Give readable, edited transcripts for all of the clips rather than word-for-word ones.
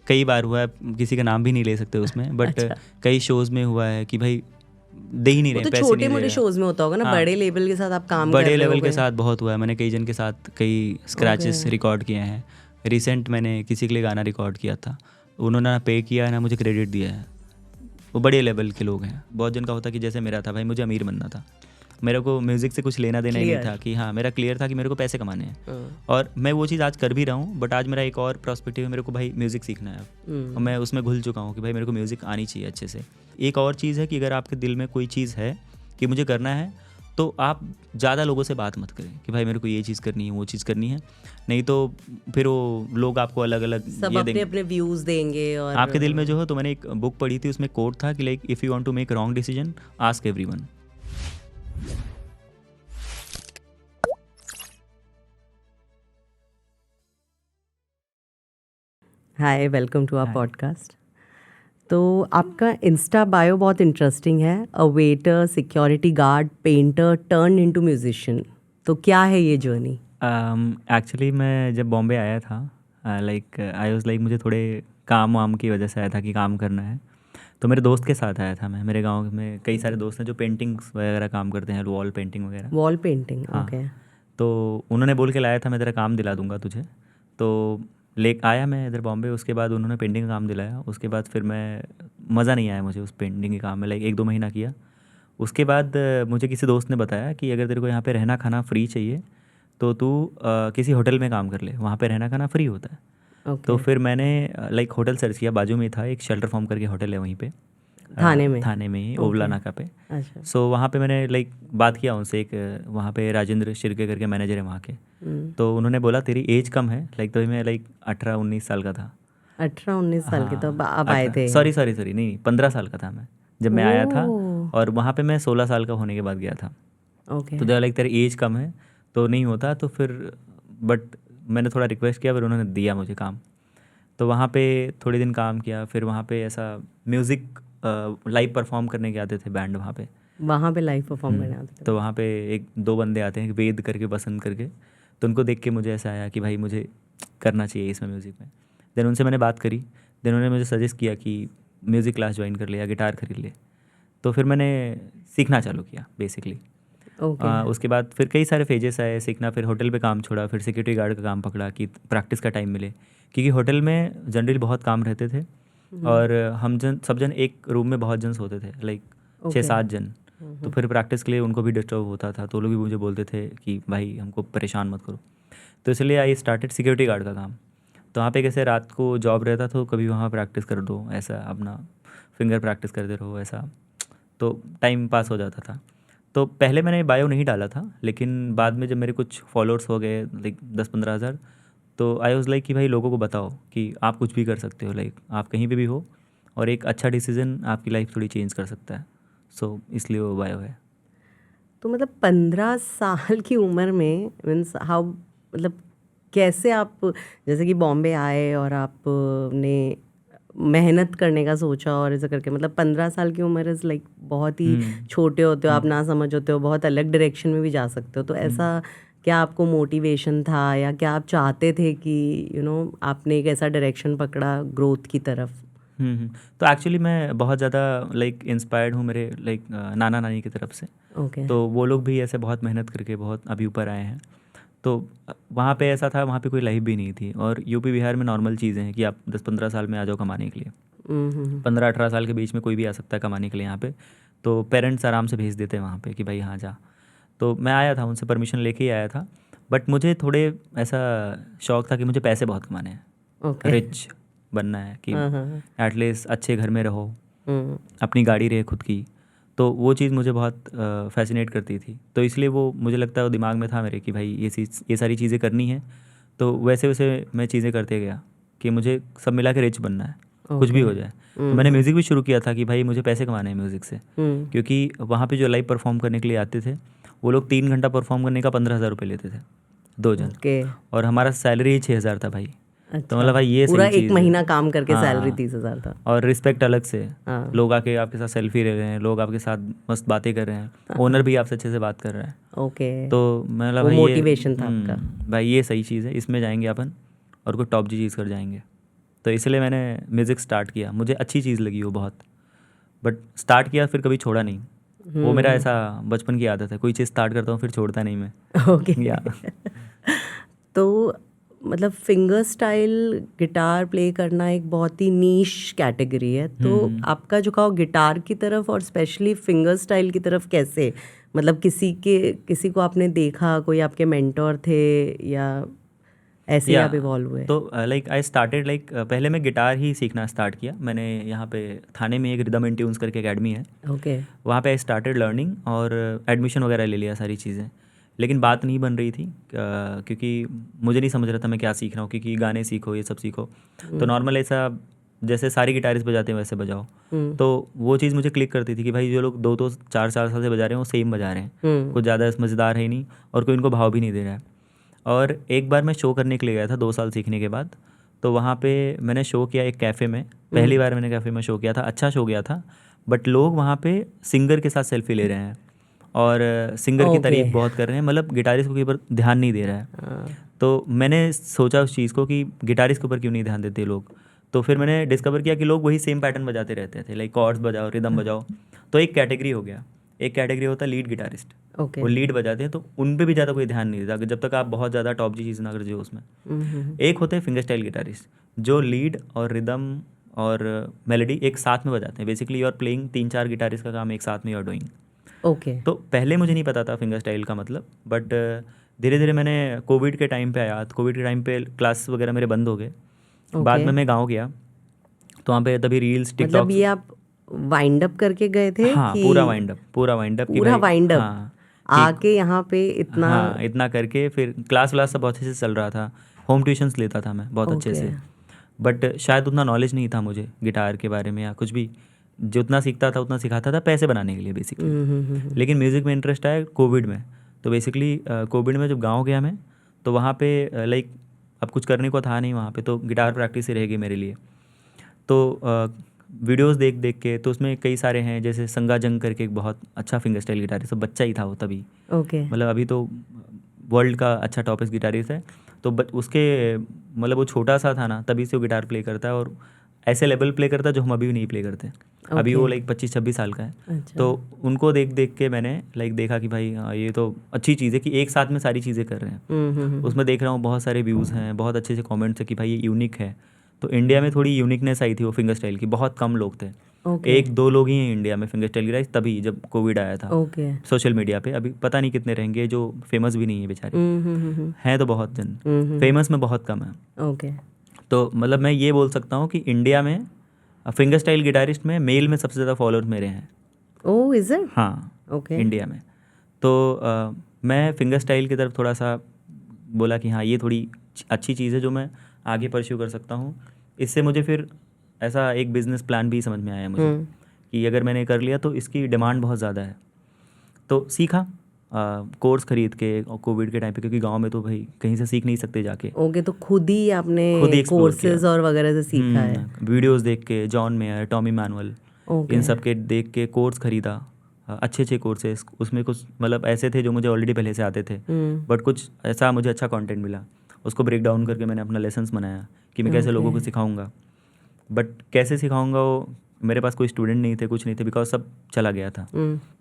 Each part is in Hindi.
कई बार हुआ है, किसी का नाम भी नहीं ले सकते उसमें, बट अच्छा। कई शोज़ में हुआ है कि भाई दे ही नहीं वो रहे, तो पैसे छोटे नहीं दे मोटे रहे। शोज में होता होगा ना, हाँ, बड़े लेवल के साथ आप काम कर बड़े रहे लेवल हो के साथ बहुत हुआ है, मैंने कई जन के साथ कई स्क्रैचेस रिकॉर्ड किए हैं। रिसेंट मैंने किसी के लिए गाना रिकॉर्ड किया था, उन्होंने ना पे किया है ना मुझे क्रेडिट दिया है। वो बड़े लेवल के लोग हैं। बहुत जन का होता कि जैसे मेरा था भाई, मुझे अमीर बनना था, मेरे को म्यूज़िक से कुछ लेना देना ही नहीं था, कि हाँ मेरा क्लियर था कि मेरे को पैसे कमाने हैं। और मैं वो चीज़ आज कर भी रहा हूँ, बट आज मेरा एक और पर्सपेक्टिव है, मेरे को भाई म्यूज़िक सीखना है अब। और मैं उसमें घुल चुका हूँ कि भाई मेरे को म्यूज़िक आनी चाहिए अच्छे से। एक और चीज़ है कि अगर आपके दिल में कोई चीज़ है कि मुझे करना है, तो आप ज़्यादा लोगों से बात मत करें कि भाई मेरे को ये चीज़ करनी है, वो चीज़ करनी है, नहीं तो फिर वो लोग आपको अलग अलग सब अपने अपने व्यूज़ देंगे। और आपके दिल में जो हो। तो मैंने एक बुक पढ़ी थी, उसमें कोट था कि like if you want to make wrong decision ask everyone. Hi, welcome to our podcast. तो आपका इंस्टा बायो बहुत इंटरेस्टिंग है, a waiter, security guard, painter turn into musician. तो क्या है ये जर्नी? एक्चुअली मैं जब बॉम्बे आया था, लाइक आई वाज लाइक मुझे थोड़े काम वाम की वजह से आया था कि काम करना है। तो मेरे दोस्त के साथ आया था मैं। मेरे गांव में कई सारे दोस्त हैं जो पेंटिंग्स वगैरह काम करते हैं, वॉल पेंटिंग वगैरह। वॉल पेंटिंग, हाँ, ओके। तो उन्होंने बोल के लाया था मैं तेरा काम दिला दूंगा तुझे। तो ले आया मैं इधर बॉम्बे, उसके बाद उन्होंने पेंटिंग का काम दिलाया। उसके बाद फिर मैं मज़ा नहीं आया मुझे उस पेंटिंग के काम में, लाइक 1-2 महीना किया। उसके बाद मुझे किसी दोस्त ने बताया कि अगर तेरे को यहाँ पे रहना खाना फ्री चाहिए तो तू किसी होटल में काम कर ले, वहाँ पे रहना खाना फ्री होता है। तो फिर मैंने लाइक होटल सर्च किया, बाजू में ही था एक शेल्टर फॉर्म करके होटल है वहीं पे, थाने में ही, ओवला नाका पे। अच्छा। सो वहाँ पे मैंने लाइक बात किया उनसे, एक वहाँ पे राजेंद्र शिर्के करके मैनेजर है वहाँ के। तो उन्होंने बोला तेरी एज कम है, लाइक तो मैं लाइक 18-19 साल का था। 18-19 साल के तो आप आए थे? सॉरी नहीं, 15 साल का था मैं जब मैं आया था। और वहाँ पे मैं 16 साल का होने के बाद गया था। ओके। तो लाइक तेरी एज कम है तो नहीं होता। तो फिर बट मैंने थोड़ा रिक्वेस्ट किया, फिर उन्होंने दिया मुझे काम। तो वहाँ पे थोड़े दिन काम किया। फिर वहाँ पे ऐसा म्यूज़िक लाइव परफॉर्म करने के आते थे बैंड वहाँ पे लाइव परफॉर्म करने आते थे? तो वहाँ पे 1-2 बंदे आते हैं वेद करके, पसंद करके। तो उनको देख के मुझे ऐसा आया कि भाई मुझे करना चाहिए इसमें, म्यूज़िक में। देन उनसे मैंने बात करी, देन उन्होंने मुझे सजेस्ट किया कि म्यूज़िक क्लास ज्वाइन कर ले या गिटार खरीद ले। तो फिर मैंने सीखना चालू किया बेसिकली। उसके बाद फिर कई सारे फेजेस आए सीखना। फिर होटल पे काम छोड़ा, फिर सिक्योरिटी गार्ड का काम पकड़ा कि प्रैक्टिस का टाइम मिले, क्योंकि होटल में जनरली बहुत काम रहते थे। और हम सब जन एक रूम में बहुत जन सोते थे, लाइक 6-7 जन। तो फिर प्रैक्टिस के लिए उनको भी डिस्टर्ब होता था, तो लोग भी मुझे बोलते थे कि भाई हमको परेशान मत करो। तो इसलिए आई स्टार्टेड सिक्योरिटी गार्ड का काम। तो वहाँ पे कैसे रात को जॉब रहता, तो कभी वहाँ प्रैक्टिस कर दो, ऐसा अपना फिंगर प्रैक्टिस करते रहो ऐसा, तो टाइम पास हो जाता था। तो पहले मैंने बायो नहीं डाला था, लेकिन बाद में जब मेरे कुछ फॉलोअर्स हो गए लाइक 10-15 हज़ार, तो आई वाज लाइक कि भाई लोगों को बताओ कि आप कुछ भी कर सकते हो, लाइक आप कहीं पे भी हो, और एक अच्छा डिसीजन आपकी लाइफ थोड़ी चेंज कर सकता है। सो इसलिए वो बायो है। तो मतलब 15 साल की उम्र में मीन्स हाउ, मतलब कैसे आप जैसे कि बॉम्बे आए और आपने मेहनत करने का सोचा और ऐसा करके, मतलब 15 साल की उम्र इज़ लाइक बहुत ही छोटे होते हो आप, ना समझ होते हो, बहुत अलग डायरेक्शन में भी जा सकते हो। तो ऐसा क्या आपको मोटिवेशन था, या क्या आप चाहते थे कि आपने एक ऐसा डायरेक्शन पकड़ा ग्रोथ की तरफ? तो एक्चुअली मैं बहुत ज़्यादा लाइक इंस्पायर्ड हूँ मेरे लाइक नाना नानी की तरफ से। ओके। तो वो लोग भी ऐसे बहुत मेहनत करके बहुत अभी ऊपर आए हैं। तो वहाँ पे ऐसा था, वहाँ पे कोई लाइफ भी नहीं थी। और यूपी बिहार में नॉर्मल चीज़ें हैं कि आप 10-15 साल में आ जाओ कमाने के लिए। 15-18 साल के बीच में कोई भी आ सकता है कमाने के लिए यहाँ पे। तो पेरेंट्स आराम से भेज देते हैं वहाँ पे कि भाई यहाँ जा। तो मैं आया था, उनसे परमिशन लेके ही आया था। बट मुझे थोड़े ऐसा शौक था कि मुझे पैसे बहुत कमाने हैं, ओके। रिच बनना है, कि एटलीस्ट अच्छे घर में रहो, हम्म। अपनी गाड़ी रहे खुद की। तो वो चीज़ मुझे बहुत फैसिनेट करती थी। तो इसलिए वो मुझे लगता है वो दिमाग में था मेरे कि भाई ये सारी चीज़ें करनी है। तो वैसे वैसे मैं चीज़ें करते गया कि मुझे सब मिला के रिच बनना है, कुछ भी हो जाए। तो मैंने म्यूज़िक भी शुरू किया था कि भाई मुझे पैसे कमाने हैं म्यूज़िक से। क्योंकि वहाँ पे जो लाइव परफॉर्म करने के लिए आते थे, वो लोग 3 घंटा परफॉर्म करने का 15,000 रुपये लेते थे, 2 जन। ओके। और हमारा सैलरी ही 6,000 था भाई। तो अच्छा, मतलब भाई ये पूरा सही 1 चीज़ है। महीना काम करके सैलरी हाँ, 30,000 था। और रिस्पेक्ट अलग से। हाँ। लोग आके आपके साथ सेल्फी ले रहे हैं, लोग आपके साथ मस्त बातें कर रहे हैं, ओनर भी आपसे अच्छे से बात कर रहा है। ओके। तो मतलब वो भाई ये मोटिवेशन था आपका। भाई ये सही चीज़ है, इसमें जाएंगे अपन और कोई टॉप जी चीज़ कर जाएंगे। तो इसलिए मैंने म्यूज़िक स्टार्ट किया, मुझे अच्छी चीज़ लगी वो बहुत, बट स्टार्ट किया फिर कभी छोड़ा नहीं। वो मेरा ऐसा बचपन की आदत है, कोई चीज़ स्टार्ट करता हूँ फिर छोड़ता नहीं मैं। ओके या तो मतलब फिंगर स्टाइल गिटार प्ले करना एक बहुत ही नीश कैटेगरी है, तो आपका झुकाव गिटार की तरफ और स्पेशली फिंगर स्टाइल की तरफ कैसे, मतलब किसी को आपने देखा, कोई आपके मेंटोर थे या ऐसे ही या आप इवॉल्व हुए? तो लाइक आई स्टार्टेड लाइक पहले मैं गिटार ही सीखना स्टार्ट किया मैंने। यहाँ पे थाने में एक रिदम एंड ट्यून्स करके एकेडमी है, ओके वहाँ पे आई स्टार्टेड लर्निंग और एडमिशन वगैरह ले लिया सारी चीज़ें। लेकिन बात नहीं बन रही थी क्योंकि मुझे नहीं समझ रहा था मैं क्या सीख रहा हूँ, क्योंकि गाने सीखो ये सब सीखो तो नॉर्मल ऐसा जैसे सारे गिटारिस्ट बजाते हैं वैसे बजाओ। तो वो चीज़ मुझे क्लिक करती थी कि भाई जो लोग 2-4 साल से बजा रहे हैं वो सेम बजा रहे हैं, कुछ ज़्यादा मज़ेदार है ही नहीं और कोई इनको भाव भी नहीं दे रहा है। और एक बार मैं शो करने के लिए गया था 2 साल सीखने के बाद, तो वहाँ पे मैंने शो किया एक कैफ़े में, पहली बार मैंने कैफ़े में शो किया था, अच्छा शो गया था। बट लोग वहाँ पे सिंगर के साथ सेल्फी ले रहे हैं और सिंगर की तारीफ बहुत कर रहे हैं, मतलब गिटारिस्ट को कहीं पर ध्यान नहीं दे रहा है। तो मैंने सोचा उस चीज़ को कि गिटारिस्ट के ऊपर क्यों नहीं ध्यान देते लोग। तो फिर मैंने डिस्कवर किया कि लोग वही सेम पैटर्न बजाते रहते थे, लाइक कॉर्ड्स बजाओ, रिदम बजाओ। तो एक कैटेगरी हो गया, एक कैटेगरी होता है लीड गिटारिस्ट, ओके वो लीड बजाते हैं तो उन पे भी ज़्यादा कोई ध्यान नहीं देता जब तक आप बहुत ज़्यादा टॉप जी चीज़ ना कर जाओ उसमें। एक होते हैं फिंगर स्टाइल गिटारिस्ट जो लीड और रिदम और मेलोडी एक साथ में बजाते हैं। Basically you are playing 3-4 guitarist का काम एक साथ में यू आर डूइंग। ओके तो पहले मुझे नहीं पता था फिंगर स्टाइल का मतलब, बट धीरे धीरे मैंने कोविड के टाइम पे आया, तो कोविड के टाइम पे क्लास वगैरह मेरे बंद हो गए। बाद में मैं गाँव गया तो वहाँ पे तभी रील्स टिकटॉक, मतलब ये आप वाइंड अप करके गए थे हाँ कि पूरा वाइंड अप कि पूरा भाई वाइंड अप हाँ आके यहाँ पे इतना? हाँ इतना करके फिर क्लास व्लास सब बहुत अच्छे से चल रहा था, होम ट्यूशन्स लेता था मैं बहुत अच्छे ओके से। बट शायद उतना नॉलेज नहीं था मुझे गिटार के बारे में या कुछ भी, जितना सीखता था उतना सिखाता था पैसे बनाने के लिए बेसिकली। लेकिन म्यूज़िक में इंटरेस्ट आया कोविड में। तो बेसिकली कोविड में जब गाँव गया मैं तो वहाँ पे लाइक अब कुछ करने को था नहीं वहाँ पे, तो गिटार प्रैक्टिस ही रह गई मेरे लिए। तो वीडियोस देख देख के, तो उसमें कई सारे हैं जैसे संगा जंग करके एक बहुत अच्छा फिंगर स्टाइल गिटारिस्ट, तो बच्चा ही था वो तभी, ओके मतलब अभी तो वर्ल्ड का अच्छा टॉपिस्ट गिटारिस्ट है। तो उसके मतलब वो छोटा सा था ना तभी से वो गिटार प्ले करता है और ऐसे लेवल प्ले करता है जो हम अभी भी नहीं प्ले करते। अभी वो लाइक 25-26 साल का है। अच्छा। तो उनको देख देख के मैंने लाइक देखा कि भाई हाँ ये तो अच्छी चीज़ है कि एक साथ में सारी चीज़ें कर रहे हैं। उसमें देख रहा हूँ बहुत सारे व्यूज़ हैं, बहुत अच्छे से कमेंट्स है कि भाई ये यूनिक है। तो इंडिया में थोड़ी यूनिकनेस आई थी वो फिंगर स्टाइल की, बहुत कम लोग थे, ओके 1-2 लोग ही हैं इंडिया में फिंगर स्टाइल गिटारिस्ट तभी जब कोविड आया था। ओके सोशल मीडिया पे अभी पता नहीं कितने रहेंगे जो फेमस भी नहीं है बेचारे, हैं तो बहुत जन, फेमस में बहुत कम है। ओके तो मतलब मैं ये बोल सकता हूँ कि इंडिया में फिंगर स्टाइल गिटारिस्ट में मेल में सबसे ज़्यादा फॉलोअर्स मेरे हैं। Oh is it? हाँ ओके इंडिया में। तो मैं फिंगर स्टाइल की तरफ थोड़ा सा बोला कि हाँ ये थोड़ी अच्छी चीज़ है जो मैं आगे परस्यू कर सकता हूँ। इससे मुझे फिर ऐसा एक बिजनेस प्लान भी समझ में आया मुझे कि अगर मैंने कर लिया तो इसकी डिमांड बहुत ज़्यादा है। तो सीखा कोर्स खरीद के कोविड के टाइम पे, क्योंकि गांव में तो भाई कहीं से सीख नहीं सकते जाके। ओके तो खुद ही आपने खुद ही explore कोर्सेज किया। और वगैरह से सीखा है? वीडियोस देख के, John mayor, Tommy manual, okay in सब के देख के कोर्स खरीदा। अच्छे अच्छे कोर्सेज, उसमें कुछ मतलब ऐसे थे जो मुझे ऑलरेडी पहले से आते थे, बट कुछ ऐसा मुझे अच्छा कंटेंट मिला, उसको ब्रेक डाउन करके मैंने अपना लेसन्स बनाया कि मैं कैसे लोगों को सिखाऊंगा। बट कैसे सिखाऊंगा वो मेरे पास कोई स्टूडेंट नहीं थे, कुछ नहीं थे, बिकॉज सब चला गया था।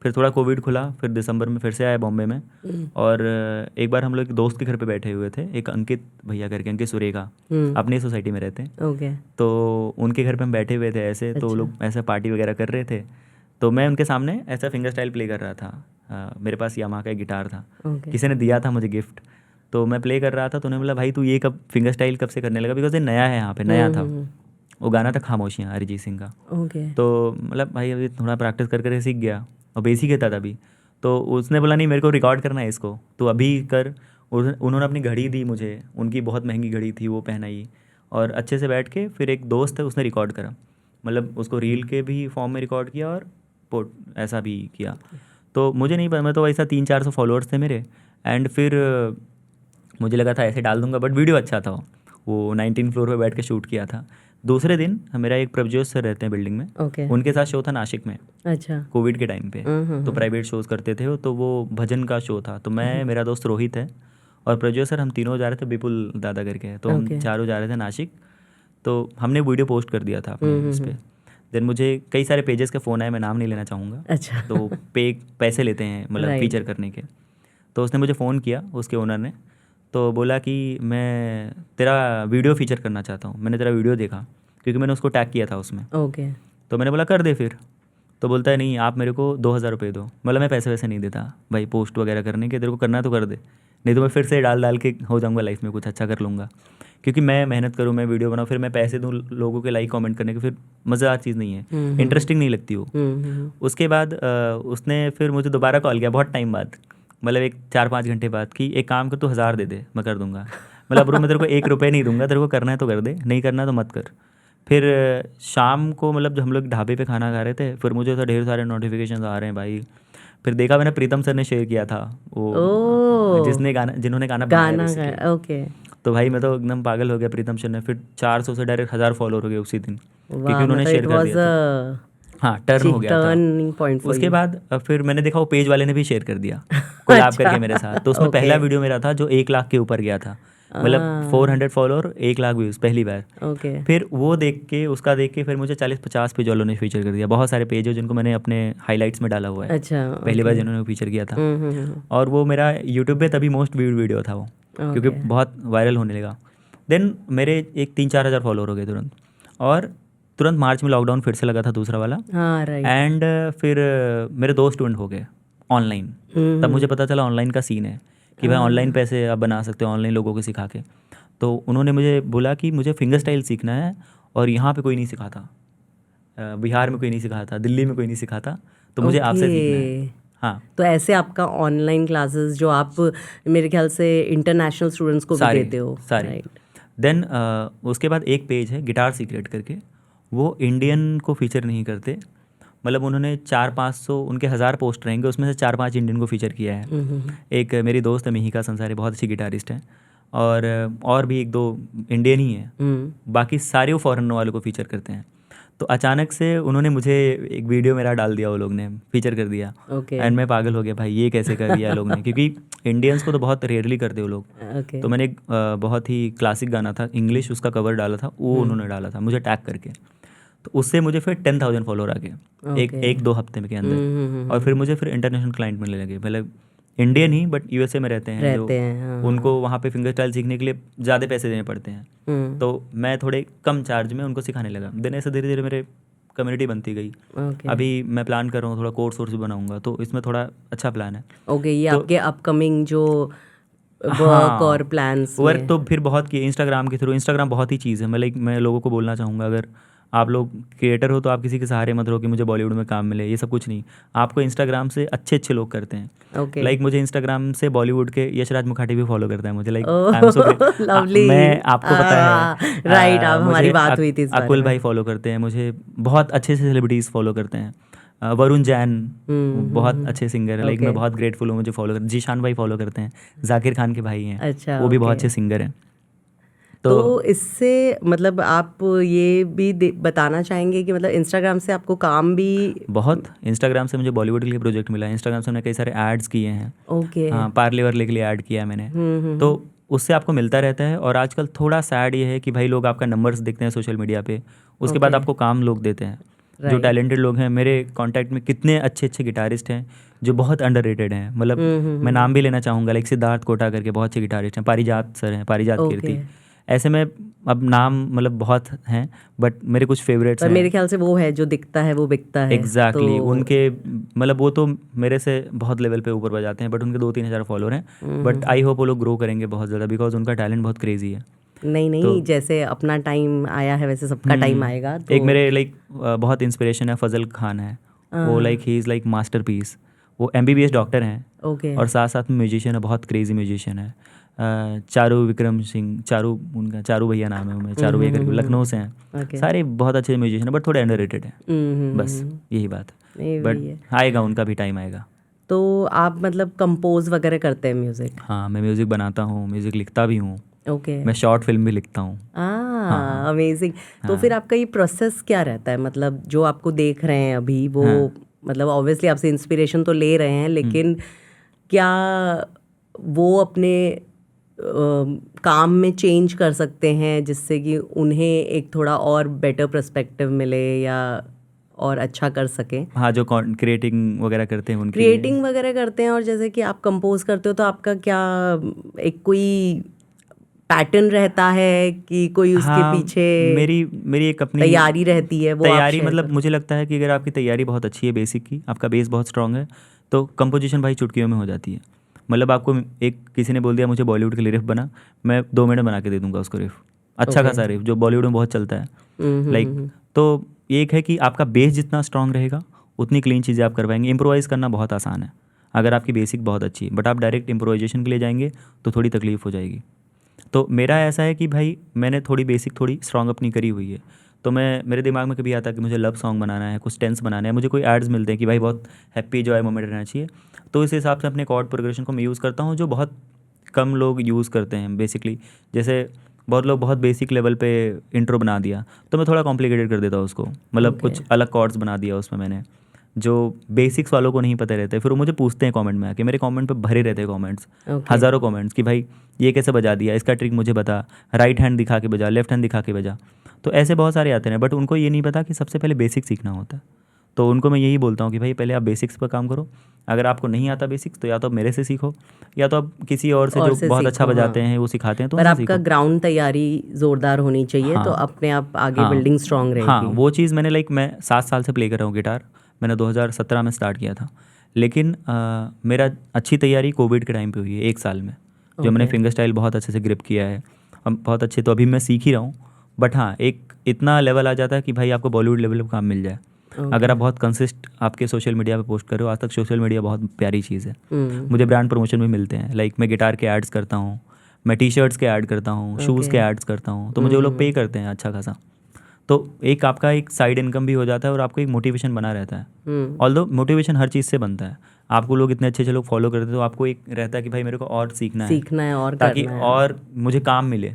फिर थोड़ा कोविड खुला, फिर दिसंबर में फिर से आया बॉम्बे में। और एक बार हम लोग एक दोस्त के घर पे बैठे हुए थे, एक अंकित भैया करके, अंकित सुरेखा, अपनी सोसाइटी में रहते हैं। ओके तो उनके घर पे हम बैठे हुए थे ऐसे, तो वो लोग ऐसे पार्टी वगैरह कर रहे थे, तो मैं उनके सामने ऐसा फिंगर स्टाइल प्ले कर रहा था। मेरे पास यामाहा का एक गिटार था, किसी ने दिया था मुझे गिफ्ट, तो मैं प्ले कर रहा था। तो उन्होंने बोला भाई तू ये कब फिंगर स्टाइल कब से करने लगा, बिकॉज ये नया है यहाँ पे, नया था। वो गाना था खामोशियाँ अरिजीत सिंह का। ओके तो मतलब भाई अभी थोड़ा प्रैक्टिस कर कर सीख गया और बेसिक ही था तभी। तो उसने बोला नहीं मेरे को रिकॉर्ड करना है इसको, तो अभी कर। उन्होंने अपनी घड़ी दी मुझे, उनकी बहुत महंगी घड़ी थी, वो पहनाई और अच्छे से बैठ के फिर एक दोस्त है उसने रिकॉर्ड करा, मतलब उसको रील के भी फॉर्म में रिकॉर्ड किया और पोर्ट ऐसा भी किया। तो मुझे नहीं पता, मैं तो वैसा 300-400 फॉलोअर्स थे मेरे। एंड फिर मुझे लगा था ऐसे डाल दूंगा, बट वीडियो अच्छा था। वो 19 फ्लोर पे बैठ के शूट किया था। दूसरे दिन मेरा एक प्रभजोत सर रहते हैं बिल्डिंग में, ओके उनके साथ शो था नासिक में अच्छा कोविड के टाइम पे। तो प्राइवेट शोज़ करते थे, तो वो भजन का शो था। तो मैं, मेरा दोस्त रोहित है और प्रज्वल सर, हम तीनों जा रहे थे, विपुल दादा करके है, तो हम चारों जा रहे थे नासिक। तो हमने वीडियो पोस्ट कर दिया था अपने इस पे। देन मुझे कई सारे पेजेस के फ़ोन आए, मैं नाम नहीं लेना चाहूँगा। अच्छा। तो पैसे लेते हैं मतलब Right. फीचर करने के। तो उसने मुझे फ़ोन किया, उसके ओनर ने, तो बोला कि मैं तेरा वीडियो फीचर करना चाहता हूँ, मैंने तेरा वीडियो देखा क्योंकि मैंने उसको टैग किया था उसमें। ओके। तो मैंने बोला कर दे फिर। तो बोलता है नहीं, आप मेरे को 2,000 रुपये दो। मतलब मैं पैसे वैसे नहीं देता भाई पोस्ट वगैरह करने के, तेरे को करना है तो कर दे, नहीं तो मैं फिर से डाल के हो जाऊँगा लाइफ में, कुछ अच्छा कर लूँगा। क्योंकि मैं मेहनत करूँ, मैं वीडियो बनाऊँ, फिर मैं पैसे दूँ लोगों के लाइक कमेंट करने के, फिर मज़ेदार चीज़ नहीं है, इंटरेस्टिंग नहीं लगती वो। उसके बाद उसने फिर मुझे दोबारा कॉल किया बहुत टाइम बाद, मतलब एक 4-5 घंटे बाद, कि एक काम कर तू 1,000 दे दे, मैं कर दूंगा। मतलब ब्रो मैं तेरे को 1 रुपये नहीं दूंगा, तेरे को करना है तो कर दे, नहीं करना तो मत कर। फिर शाम को मतलब जब हम लोग ढाबे पे खाना खा रहे थे, फिर मुझे तो ढेर सारे नोटिफिकेशन आ रहे हैं भाई। फिर देखा मैंने प्रीतम सर ने शेयर किया था वो, जिन्होंने गाना बनाया basically। ओके। तो भाई मैं तो एकदम पागल हो गया प्रीतम सर ने। फिर 400 से डायरेक्ट 1,000 फॉलोअर हो गए उसी दिन, क्योंकि वाह, उन्होंने मतलब शेयर इट कर वाज दिया था। हाँ, टर्न हो गया था। टर्निंग पॉइंट फॉर उसके यू। बाद फिर मैंने देखा वो पेज वाले ने भी शेयर कर दिया कोलैब अच्छा, करके मेरे साथ। तो उसमें ओके। पहला वीडियो मेरा था जो 1 लाख के ऊपर गया था, मतलब 400 फॉलोअर 1 लाख व्यूज़ पहली बार। ओके। फिर वो देख के, उसका देख के फिर मुझे 40-50 पेज वालों ने फीचर कर दिया। बहुत सारे पेज है जिनको मैंने अपने हाईलाइट्स में डाला हुआ है, अच्छा, पहली बार ओके। जिन्होंने फीचर किया था। हम्म। और वो मेरा यूट्यूब पे तभी मोस्ट व्यूड वीडियो था वो, क्योंकि ओके। बहुत वायरल होने लगा। देन मेरे एक 3-4 हज़ार फॉलोअर हो गए तुरंत। और तुरंत मार्च में लॉकडाउन फिर से लगा था दूसरा वाला। हाँ, राइट। एंड फिर मेरे 2 स्टूडेंट हो गए ऑनलाइन। तब मुझे पता चला ऑनलाइन का सीन है कि भाई ऑनलाइन पैसे आप बना सकते हो ऑनलाइन लोगों को सिखा के। तो उन्होंने मुझे बोला कि मुझे फिंगर स्टाइल सीखना है और यहाँ पे कोई नहीं सिखाता, बिहार में कोई नहीं सिखाता, दिल्ली में कोई नहीं सिखाता, तो मुझे आपसे सीखना है। हाँ, तो ऐसे आपका ऑनलाइन क्लासेस जो आप मेरे ख्याल से इंटरनेशनल स्टूडेंट्स को भी सारे देते हो, सारे। राइट? देन उसके बाद एक पेज है गिटार सीक्रेट करके, वो इंडियन को फीचर नहीं करते। मतलब उन्होंने 400-500, उनके 1,000 पोस्ट रहेंगे, उसमें से 4-5 इंडियन को फीचर किया है। एक मेरी दोस्त है मिहिका संसारी, बहुत अच्छी गिटारिस्ट है, और भी 1-2 इंडियन ही हैं, बाकी सारे वो फॉरेन वालों को फीचर करते हैं। तो अचानक से उन्होंने मुझे एक वीडियो मेरा डाल दिया, वो लोग ने फीचर कर दिया। ओके। एंड मैं पागल हो गया भाई, ये कैसे कर दिया लोग ने, क्योंकि इंडियंस को तो बहुत रेयरली करते वो लोग। ओके। तो मैंने एक बहुत ही क्लासिक गाना था इंग्लिश, उसका कवर डाला था, वो उन्होंने डाला था मुझे टैग करके। तो उससे मुझे फिर 10,000 फॉलोअर आ गए एक 2 हफ्ते में के अंदर। और फिर मुझे फिर इंटरनेशनल क्लाइंट मिलने लगे, मतलब इंडियन ही बट यूएसए में रहते हैं जो, हाँ। उनको वहाँ पे फिंगर स्टाइल सीखने के लिए ज़्यादा पैसे देने पड़ते हैं। तो मैं थोड़े कम चार्ज में उनको सिखाने लगा। देन ऐसे धीरे धीरे मेरे कम्युनिटी बनती गई। ओके। अभी मैं प्लान कर रहा हूँ थोड़ा कोर्स भी बनाऊंगा, तो इसमें थोड़ा अच्छा प्लान है। ओके, ये तो आपके अपकमिंग जो वर्क हाँ, और प्लान्स वर्क में। तो फिर बहुत किए इंस्टाग्राम के थ्रू। इंस्टाग्राम बहुत ही चीज़ है। मैं लोगों को बोलना चाहूँगा, अगर आप लोग क्रिएटर हो तो आप किसी के सहारे मत रहो कि मुझे बॉलीवुड में काम मिले, ये सब कुछ नहीं। आपको इंस्टाग्राम से अच्छे अच्छे लोग करते हैं। ओके। लाइक मुझे इंस्टाग्राम से बॉलीवुड के यशराज मुखाटी भी फॉलो करता है मुझे, like oh, I am so great. Lovely. मैं, आपको पता है, राइट, आप हमारी मुझे बात हुई थी इस बारे अकुल में। भाई फॉलो करते हैं मुझे, बहुत अच्छे से सेलिब्रिटीज़ फॉलो करते हैं। वरुण जैन बहुत अच्छे सिंगर है, लाइक मैं ओके। बहुत ग्रेटफुल हूँ, मुझे फॉलो कर। जीशान भाई फॉलो करते हैं, जाकिर खान के भाई हैं, अच्छा, वो भी बहुत ओके। अच्छे सिंगर हैं। तो इससे मतलब आप ये भी बताना चाहेंगे कि मतलब इंस्टाग्राम से आपको काम भी। बहुत, इंस्टाग्राम से मुझे बॉलीवुड के लिए प्रोजेक्ट मिला है। इंस्टाग्राम से मैंने कई सारे एड्स किए हैं। ओके। हाँ, पार्ले वार्ले के लिए ऐड किया है मैंने। तो उससे आपको मिलता रहता है। और आजकल थोड़ा सैड ये है कि भाई लोग आपका नंबर्स देखते हैं सोशल मीडिया पे, उसके बाद आपको काम लोग देते हैं। जो टैलेंटेड लोग हैं मेरे कांटेक्ट में, कितने अच्छे अच्छे गिटारिस्ट हैं जो बहुत अंडररेटेड हैं। मतलब मैं नाम भी लेना चाहूँगा, लाइक सिद्धार्थ कोटा करके बहुत अच्छे गिटारिस्ट हैं, पारिजात सर हैं, पारिजात कीर्ति। ऐसे में अब नाम मतलब बहुत हैं, बट मेरे कुछ फेवरेट्स पर हैं। मेरे ख्याल से वो है जो दिखता है वो बिकता है। एग्जैक्टली तो उनके मतलब वो तो मेरे से बहुत लेवल पे ऊपर बजाते हैं, बट उनके 2-3 हज़ार फॉलोअर हैं। बट आई होप वो लोग ग्रो करेंगे बहुत ज़्यादा, बिकॉज उनका टैलेंट बहुत क्रेजी है। नहीं, जैसे अपना टाइम आया है वैसे सबका टाइम आएगा। तो एक मेरे लाइक बहुत इंस्पिरेशन है, फजल खान है। वो like he is like masterpiece. वो MBBS डॉक्टर हैं, ओके। और साथ साथ में म्यूजिशियन है, बहुत क्रेजी म्यूजिशियन है। चारू विक्रम सिंह, चारू, उनका चारू भैया नाम है, उनमें चारू भैया करके, लखनऊ से हैं। सारे बहुत अच्छे म्यूजिशियन है, बट थोड़े अंडररेटेड हैं। बस यही बात है, बट आएगा, उनका भी टाइम आएगा। तो आप मतलब कंपोज वगैरह करते हैं म्यूजिक? हाँ, मैं म्यूज़िक बनाता हूँ, म्यूज़िक लिखता भी हूँ। ओके। मैं शॉर्ट फिल्म भी लिखता हूँ। अमेजिंग। तो फिर आपका ये प्रोसेस क्या रहता है? मतलब जो आपको देख रहे हैं अभी वो मतलब ऑब्वियसली आपसे इंस्पिरेशन तो ले रहे हैं, लेकिन क्या वो अपने काम में चेंज कर सकते हैं जिससे कि उन्हें एक थोड़ा और बेटर पर्सपेक्टिव मिले या और अच्छा कर सकें? हाँ, जो क्रिएटिंग वगैरह करते हैं उनके लिए। क्रिएटिंग वगैरह करते हैं, और जैसे कि आप कंपोज करते हो तो आपका क्या एक कोई पैटर्न रहता है कि कोई उसके हाँ, पीछे मेरी एक अपनी तैयारी रहती है, वो आप तैयारी, शेयर मतलब करो? मुझे लगता है कि अगर आपकी तैयारी बहुत अच्छी है, बेसिक की, आपका बेस बहुत स्ट्रांग है, तो कंपोजिशन भाई चुटकियों में हो जाती है। मतलब आपको एक किसी ने बोल दिया मुझे बॉलीवुड के लिए रिफ बना, मैं 2 मिनट बना के दे दूंगा उसको रिफ, अच्छा ओके। खासा रिफ जो बॉलीवुड में बहुत चलता है। लाइक हम्म। तो ये एक है कि आपका बेस जितना स्ट्रांग रहेगा उतनी क्लीन चीज़ें आप कर पाएंगे। इम्प्रोवाइज़ करना बहुत आसान है अगर आपकी बेसिक बहुत अच्छी है, बट आप डायरेक्ट इम्प्रोवाइजेशन के लिए जाएंगे तो थोड़ी तकलीफ हो जाएगी। तो मेरा ऐसा है कि भाई मैंने थोड़ी बेसिक थोड़ी स्ट्रांग अपनी करी हुई है, तो मैं मेरे दिमाग में कभी आता कि मुझे लव सॉन्ग बनाना है, कुछ टेंस बनाना है, मुझे कोई एड्स मिलते हैं कि भाई बहुत हैप्पी जॉय मोमेंट रहना चाहिए, तो इस हिसाब से अपने कॉर्ड प्रोग्रेशन को मैं यूज़ करता हूँ जो बहुत कम लोग यूज़ करते हैं बेसिकली। जैसे बहुत लोग बहुत बेसिक लेवल पे इंट्रो बना दिया, तो मैं थोड़ा कॉम्प्लिकेटेड कर देता हूँ उसको, मतलब ओके। कुछ अलग कॉर्ड्स बना दिया उसमें मैंने, जो बेसिक्स वालों को नहीं पता रहते। फिर वो मुझे पूछते हैं कमेंट में आके, मेरे कमेंट पे भरे रहते हैं कमेंट्स, ओके। हज़ारों कमेंट्स कि भाई ये कैसे बजा दिया, इसका ट्रिक मुझे बता, राइट हैंड दिखा के बजा, लेफ्ट हैंड दिखा के बजा। तो ऐसे बहुत सारे आते हैं, बट उनको ये नहीं पता कि सबसे पहले बेसिक सीखना होता है। तो उनको मैं यही बोलता हूँ कि भाई पहले आप बेसिक्स पर काम करो, अगर आपको नहीं आता बेसिक्स तो या तो आप मेरे से सीखो, या तो आप किसी और से जो बहुत अच्छा सीखो, बजाते हाँ। हैं वो सिखाते हैं तो पर उनसे आपका सीखो। ग्राउंड तैयारी जोरदार होनी चाहिए, तो हाँ अपने आप आगे हाँ बिल्डिंग स्ट्रांग हाँ, रहेगी। वो चीज़ मैंने मैं 7 साल से प्ले कर रहा हूँ गिटार, मैंने 2017 में स्टार्ट किया था, लेकिन मेरा अच्छी तैयारी कोविड के टाइम पे हुई है 1 साल में, जो मैंने ओके। फिंगर स्टाइल बहुत अच्छे से ग्रिप किया है। अब बहुत अच्छे, तो अभी मैं सीख ही रहा हूँ, बट हाँ एक इतना लेवल आ जाता है कि भाई आपको बॉलीवुड लेवल पर काम मिल जाए। अगर ओके। आप बहुत कंसिस्ट आपके सोशल मीडिया पे पोस्ट कर रहे हो, आज तक सोशल मीडिया बहुत प्यारी चीज़ है, मुझे हम्म। ब्रांड प्रमोशन भी मिलते हैं, लाइक मैं गिटार के एड्स करता हूँ, मैं टी शर्ट्स के ऐड करता हूँ, शूज़ ओके। के एड्स करता हूँ, तो मुझे वो लोग पे करते हैं अच्छा खासा। तो एक आपका एक साइड इनकम भी हो जाता है और आपको एक मोटिवेशन बना रहता है। हम्म। ऑल्दो मोटिवेशन हर चीज़ से बनता है, आपको लोग इतने अच्छे अच्छे लोग फॉलो करते हैं तो आपको एक रहता है कि भाई मेरे को और सीखना है, सीखना है और ताकि करना है। और मुझे काम मिले,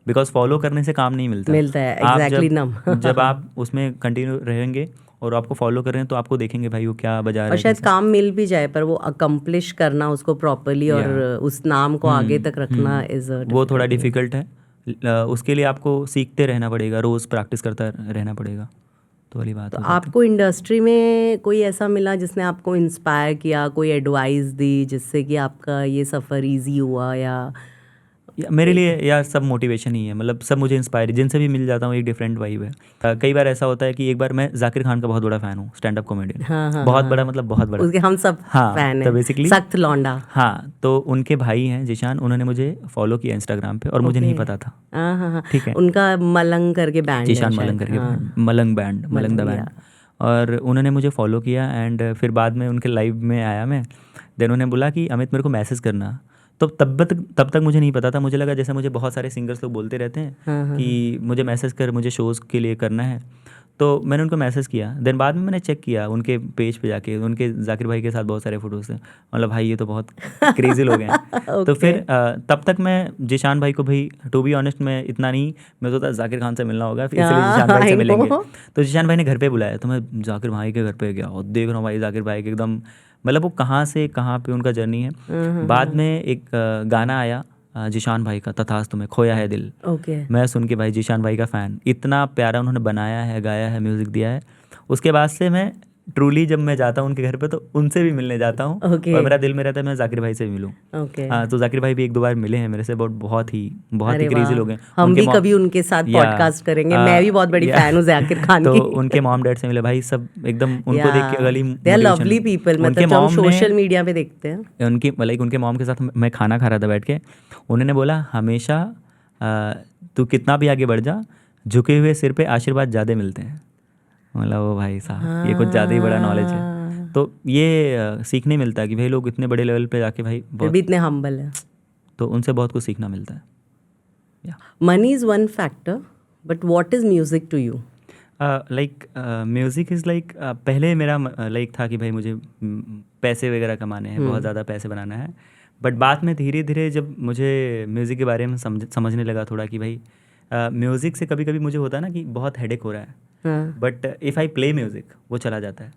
बिकॉज फॉलो करने से काम नहीं मिलता। मिलता है, आप एग्जैक्टली जब नम। जब आप उसमें कंटिन्यू रहेंगे और आपको फॉलो कर रहे हैं तो आपको देखेंगे भाई वो क्या बजा रहा और है शायद कैसे। काम मिल भी जाए, पर वो अकम्प्लिश करना उसको प्रॉपरली और या उस नाम को आगे तक रखना इज़ वो थोड़ा डिफिकल्ट। डिफ़िकल्ट है। उसके लिए आपको सीखते रहना पड़ेगा, रोज़ प्रैक्टिस करता रहना पड़ेगा, तो वाली बात तो हो जाती है। आपको इंडस्ट्री में कोई ऐसा मिला जिसने आपको इंस्पायर किया, कोई एडवाइस दी जिससे कि आपका ये सफ़र इजी हुआ, या मेरे लिए एक? यार सब मोटिवेशन ही है, मतलब सब मुझे इंस्पायर, जिनसे भी मिल जाता हूँ एक डिफरेंट वाइब है। कई बार ऐसा होता है कि एक बार मैं जाकिर खान का बहुत बड़ा फ़ैन हूँ, स्टैंड अप कॉमेडियन, हाँ हाँ बहुत हाँ, बड़ा, मतलब बहुत बड़ा। उसके हम सब हाँ, फैन तो हैं, बेसिकली सख्त लौंडा। हाँ, तो उनके भाई हैं जिशान, उन्होंने मुझे फॉलो किया इंस्टाग्राम पे और मुझे ओके। नहीं पता था। हाँ हाँ हाँ, ठीक है, उनका मलंग करके बैंड है जीशान मलंग शायद, करके बैंड, हाँ। मलंग band, Malang the Malang, band. या। और उन्होंने मुझे फॉलो किया एंड फिर बाद में उनके लाइव में आया मैं, देन उन्होंने बोला कि अमित मेरे को मैसेज करना। तो तब तक मुझे नहीं पता था, मुझे लगा जैसे मुझे बहुत सारे सिंगर्स लोग बोलते रहते हैं हाँ हाँ हाँ। कि मुझे मैसेज कर, मुझे शोज़ के लिए करना है, तो मैंने उनको मैसेज किया। देन बाद में मैंने चेक किया उनके पेज पे जाके, उनके जाकिर भाई के साथ बहुत सारे फोटोज़ थे, मतलब भाई ये तो बहुत क्रेजी लोग हैं। तो ओके। फिर तब तक मैं जिशान भाई को, भाई टू बी ऑनेस्ट मैं इतना नहीं, मैं सोचा जाकिर खान से मिलना होगा, फिर इसलिए हाँ, जिशान भाई से आई मिलेंगे। नो। तो जिशान भाई ने घर पे बुलाया, तो मैं जाकिर भाई के घर पे गया और देख रहा हूँ भाई जाकिर भाई के एकदम, मतलब वो कहाँ से कहाँ पे उनका जर्नी है। बाद में एक गाना आया जिशान भाई का, तथास्तु में, खोया है दिल। ओके। मैं सुन के भाई जिशान भाई का फ़ैन, इतना प्यारा उन्होंने बनाया है, गाया है, म्यूज़िक दिया है। उसके बाद से मैं ट्रूली जब मैं जाता हूँ उनके घर पे तो उनसे भी मिलने जाता हूँ, ओके। और मेरा दिल में रहता है मैं जाकिर भाई से भी मिलूँ। ओके। तो जाकिर भाई भी 1-2 बार मिले हैं मेरे से, बहुत ही अरे क्रेजी वाह, लोग हैं। हम उनके भी मॉम कभी उनके साथ या पॉडकास्ट करेंगे, मैं भी बहुत बड़ी या फैन हूँ जाकिर खान तो की। उनके मॉम डैड से मिले भाई, सब एकदम या, उनको देख के अगली they are motivation. Lovely people, उनके मतलब जो हम मॉम ने, सोशल मीडिया पे देखते हैं। उनके मॉम के साथ मैं खाना खा रहा था बैठ के, उन्होंने बोला हमेशा तू कितना भी आगे बढ़ जा, झुके हुए सिर पे आशीर्वाद ज़्यादा मिलते हैं। मतलब वो भाई साहब ये कुछ ज़्यादा ही बड़ा नॉलेज है। हाँ, तो ये सीखने मिलता है कि भाई लोग इतने बड़े लेवल पे जाके भाई फिर बहुत, भी इतने हम्बल है। तो उनसे बहुत कुछ सीखना मिलता है। या money is one factor, but what is music to you? Like music is like, पहले मेरा लाइक था कि भाई मुझे पैसे वगैरह कमाने हैं, बहुत ज़्यादा पैसे बनाना है। बट बाद में धीरे धीरे जब मुझे म्यूज़िक के बारे में समझने लगा थोड़ा कि भाई म्यूज़िक से कभी कभी मुझे होता है ना कि बहुत हेडेक हो रहा है, हाँ। But if I play music वो चला जाता है।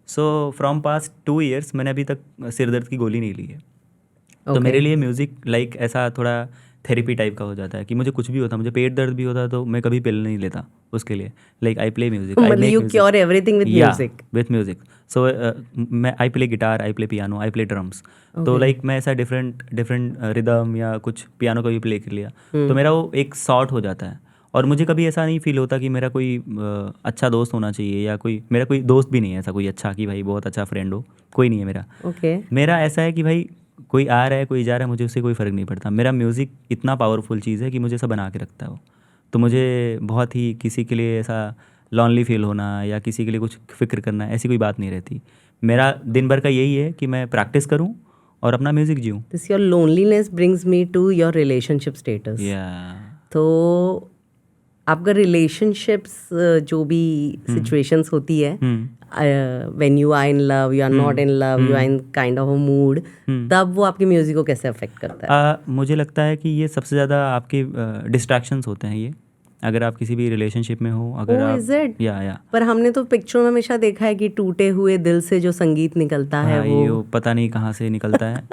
सो फ्रॉम पास्ट 2 years मैंने अभी तक सिर दर्द की गोली नहीं ली है। तो मेरे लिए म्यूज़िक लाइक ऐसा थोड़ा थेरेपी टाइप का हो जाता है कि मुझे कुछ भी होता, मुझे पेट दर्द भी होता तो मैं कभी पिल नहीं लेता उसके लिए, like I play music, I मतलब make you music, cure everything with या म्यूजिक। With music. सो मैं I play guitar, I play piano, I play drums. तो लाइक मैं ऐसा डिफरेंट डिफरेंट रिदम या कुछ पियानो का भी प्ले कर लिया तो मेरा वो एक सॉर्ट हो जाता है। और मुझे कभी ऐसा नहीं फील होता कि मेरा कोई अच्छा दोस्त होना चाहिए, या कोई मेरा कोई दोस्त भी नहीं है ऐसा कोई अच्छा कि भाई बहुत अच्छा फ्रेंड हो, कोई नहीं है मेरा। ओके। मेरा ऐसा है कि भाई कोई आ रहा है कोई जा रहा है, मुझे उससे कोई फ़र्क नहीं पड़ता। मेरा म्यूज़िक इतना पावरफुल चीज़ है कि मुझे सब बना के रखता है वो। तो मुझे बहुत ही किसी के लिए ऐसा लॉनली फील होना या किसी के लिए कुछ फ़िक्र करना, ऐसी कोई बात नहीं रहती। मेरा दिन भर का यही है कि मैं प्रैक्टिस करूँ और अपना म्यूज़िक जीऊँ। This your loneliness brings me to your relationship status. या तो आपका रिलेशनशिप्स जो भी सिचुएशंस होती है, when you are in love, you are not in love, you are in kind of a mood, तब वो आपकी म्यूजिक को कैसे अफेक्ट करता है? मुझे लगता है कि ये सबसे ज़्यादा आपके डिस्ट्रैक्शंस होते हैं ये, अगर आप किसी भी रिलेशनशिप में हो, अगर Oh, आप is it? या पर हमने तो पिक्चरों में हमेशा देखा है कि टूटे हुए दिल से जो संगीत निकलता है भाई वो पता नहीं कहाँ से निकलता है।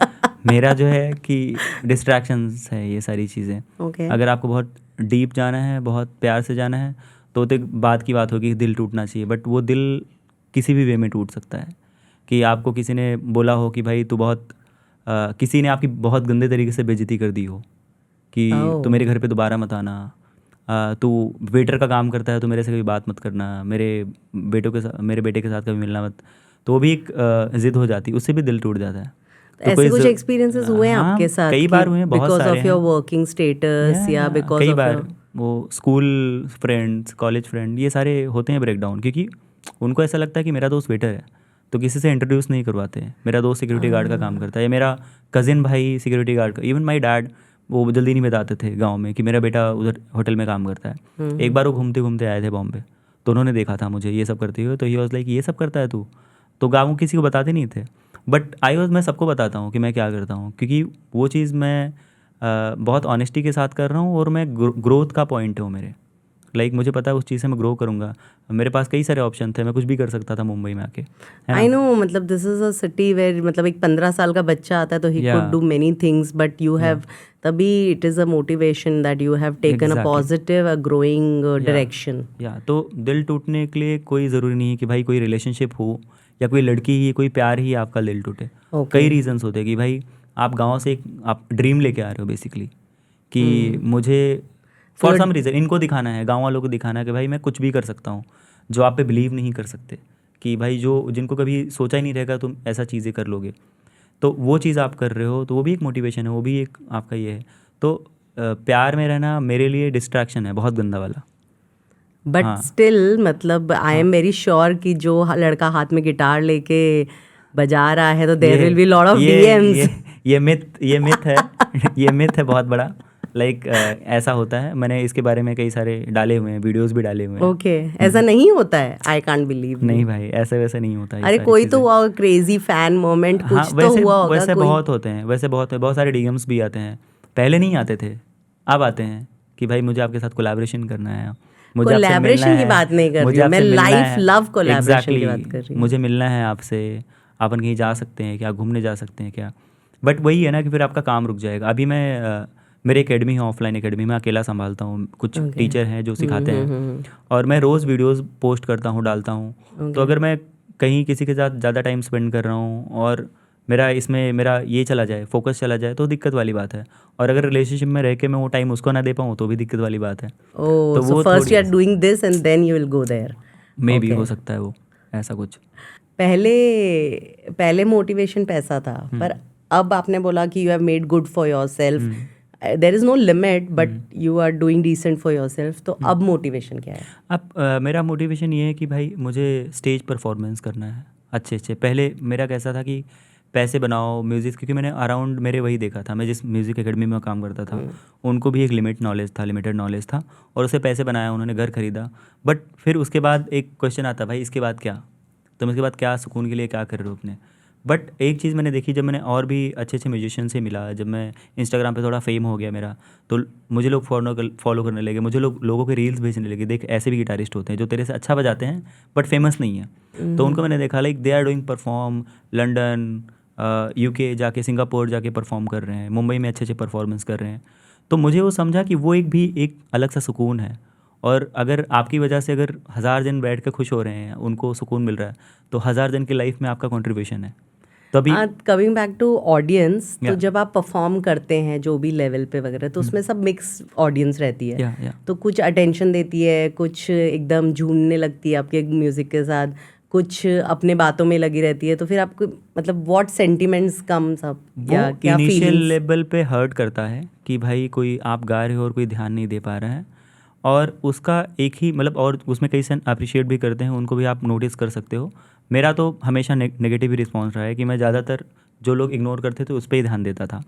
मेरा जो है कि डिस्ट्रैक्शंस है ये सारी चीज़ें। ओके। अगर आपको बहुत डीप जाना है, बहुत प्यार से जाना है, तो बात की बात होगी कि दिल टूटना चाहिए, बट वो दिल किसी भी वे में टूट सकता है। कि आपको किसी ने बोला हो कि भाई तू बहुत किसी ने आपकी बहुत गंदे तरीके से बेइज्जती कर दी हो कि तू मेरे घर पे दोबारा मत आना, तू वेटर का काम करता है तो मेरे से कभी बात मत करना, मेरे बेटे के साथ कभी मिलना मत। तो वो भी एक ज़िद हो जाती है, उससे भी दिल टूट जाता है। तो ऐसे कुछ एक्सपीरियंसेस हुए हैं हाँ, आपके साथ? कई बार हुए हैं, बहुत बिकॉज सारे ऑफ योर हैं। वर्किंग स्टेटस या बिकॉज कई ऑफ बार वो स्कूल फ्रेंड्स, कॉलेज फ्रेंड, ये सारे होते हैं ब्रेकडाउन, क्योंकि उनको ऐसा लगता है कि मेरा दोस्त वेटर है तो किसी से इंट्रोड्यूस नहीं करवाते हैं। मेरा दोस्त सिक्योरिटी गार्ड का काम करता है, या मेरा कज़िन भाई सिक्योरिटी गार्ड का, इवन माई डैड वो जल्दी नहीं बताते थे गांव में कि मेरा बेटा उधर होटल में काम करता है। एक बार वो घूमते घूमते आए थे बॉम्बे, तो उन्होंने देखा था मुझे ये सब करते हुए, तो ही वाज लाइक ये सब करता है तू, तो गाँव में किसी को बताते नहीं थे। बट मैं सबको बताता हूँ कि मैं क्या करता हूँ, क्योंकि वो चीज़ मैं बहुत ऑनेस्टी के साथ कर रहा हूँ और मैं ग्रोथ का पॉइंट है वो मेरे, लाइक मुझे पता है उस चीज़ से मैं ग्रो करूँगा। मेरे पास कई सारे ऑप्शन थे, मैं कुछ भी कर सकता था मुंबई में आके, है आई ना। नो, मतलब this is a city where, मतलब एक 15 साल का बच्चा आता है तो ही Yeah. Could do many things, but you have तभी it is a motivation that you have taken a Exactly. Positive a growing direction. या तो दिल टूटने के लिए कोई ज़रूरी नहीं है कि भाई कोई रिलेशनशिप हो या कोई लड़की ही, कोई प्यार ही आपका दिल टूटे। कई रीजंस होते हैं कि भाई आप गांव से एक आप ड्रीम लेके आ रहे हो बेसिकली, कि मुझे फॉर सम रीज़न इनको दिखाना है, गांव वालों को दिखाना है कि भाई मैं कुछ भी कर सकता हूँ, जो आप पे बिलीव नहीं कर सकते, कि भाई जिनको कभी सोचा ही नहीं रहेगा तुम ऐसा चीज़ें कर लोगे, तो वो चीज़ आप कर रहे हो, तो वो भी एक मोटिवेशन है, वो भी एक आपका ये है। तो प्यार में रहना मेरे लिए डिस्ट्रैक्शन है बहुत गंदा वाला। बट स्टिल मतलब आई एम वेरी श्योर कि जो लड़का हाथ में गिटार लेके बजा रहा है तो there will be lot of DMs. ये मिथ है ये मिथ है बहुत बड़ा, लाइक ऐसा होता है। मैंने इसके बारे में कई सारे डाले हुए हैं, वीडियोस भी डाले हुए हैं। ओके, ऐसा नहीं होता है? I can't believe. नहीं भाई, ऐसे वैसे नहीं होता है। अरे कोई तो हुआ क्रेजी फैन मोमेंट, कुछ तो हुआ होगा। वैसे बहुत होते हैं, वैसे बहुत सारे डीएम्स भी आते हैं। पहले नहीं आते थे, अब आते हैं कि भाई मुझे आपके साथ कोलैबोरेशन करना है, मुझे आपसे मिलना कोलैबोरेशन की है, बात नहीं कर रही मुझे हूँ मैं, आपसे मिलना लाइफ है। लव कोलैबोरेशन की बात Exactly, कर रही हूँ। मुझे मिलना है आपसे, अपन कहीं जा सकते हैं क्या, घूमने जा सकते हैं क्या। बट वही है ना कि फिर आपका काम रुक जाएगा। अभी मैं मेरी एकेडमी है, ऑफलाइन एकेडमी, मैं अकेला संभालता हूँ, कुछ टीचर हैं जो सिखाते हैं, और मैं रोज़ वीडियोस पोस्ट करता हूँ, डालता हूँ। तो अगर मैं कहीं किसी के साथ ज़्यादा टाइम स्पेंड कर रहा हूँ और मेरा ये चला जाए, फोकस चला जाए, तो दिक्कत वाली बात है। और अगर रिलेशनशिप में रह के मैं वो टाइम उसको ना दे पाऊँ तो भी दिक्कत वाली बात है। तो वो first you are doing this and then you will go there. मे भी हो सकता है वो ऐसा कुछ। पहले मोटिवेशन पैसा था, पर अब आपने बोला कि you have made good for yourself, there is no limit, but you are doing decent for yourself. तो अब मोटिवेशन क्या है? अब मेरा मोटिवेशन ये है कि भाई मुझे स्टेज परफॉर्मेंस करना है अच्छे। पहले मेरा कैसा था कि पैसे बनाओ म्यूज़िक, क्योंकि मैंने अराउंड मेरे वही देखा था, मैं जिस म्यूज़िक एकेडमी में काम करता था उनको भी एक लिमिटेड नॉलेज था, और उसे पैसे बनाया, उन्होंने घर खरीदा। बट फिर उसके बाद एक क्वेश्चन आता भाई इसके बाद क्या, तुम इसके बाद क्या सुकून के लिए क्या कर रहे हो अपने। बट एक चीज़ मैंने देखी, जब मैंने और भी अच्छे म्यूजिशियन से मिला, जब मैं इंस्टाग्राम पे थोड़ा फेम हो गया मेरा, तो मुझे लोग फॉलो करने लगे, मुझे लोगों के रील्स भेजने लगे, देख ऐसे भी गिटारिस्ट होते हैं जो तेरे से अच्छा बजाते हैं बट फेमस नहीं है। तो उनको मैंने देखा like they are doing perform London, UK जाके, सिंगापुर जाके परफॉर्म कर रहे हैं, मुंबई में अच्छे अच्छे परफॉर्मेंस कर रहे हैं। तो मुझे वो समझा कि वो एक अलग सा सुकून है। और अगर आपकी वजह से अगर 1000 जन बैठ कर खुश हो रहे हैं, उनको सुकून मिल रहा है, तो 1000 जन की लाइफ में आपका कंट्रीब्यूशन है। तो अभी कमिंग बैक टू ऑडियंस, तो Yeah. जब आप परफॉर्म करते हैं जो भी लेवल पे वगैरह, तो उसमें सब मिक्स ऑडियंस रहती है। या तो कुछ अटेंशन देती है, कुछ एकदम झूमने लगती है आपके म्यूजिक के साथ, कुछ अपने बातों में लगी रहती है। तो फिर आपको मतलब व्हाट सेंटिमेंट्स कम सब वो या क्या इनिशियल फीलिंग्स? लेवल पे हर्ट करता है कि भाई कोई आप गा रहे हो और कोई ध्यान नहीं दे पा रहा है, और उसका एक ही मतलब, और उसमें कई सन अप्रिशिएट भी करते हैं, उनको भी आप नोटिस कर सकते हो। मेरा तो हमेशा नेगेटिव ही रिस्पॉन्स रहा है कि मैं ज़्यादातर जो लोग इग्नोर करते थे उस पर ही ध्यान देता था।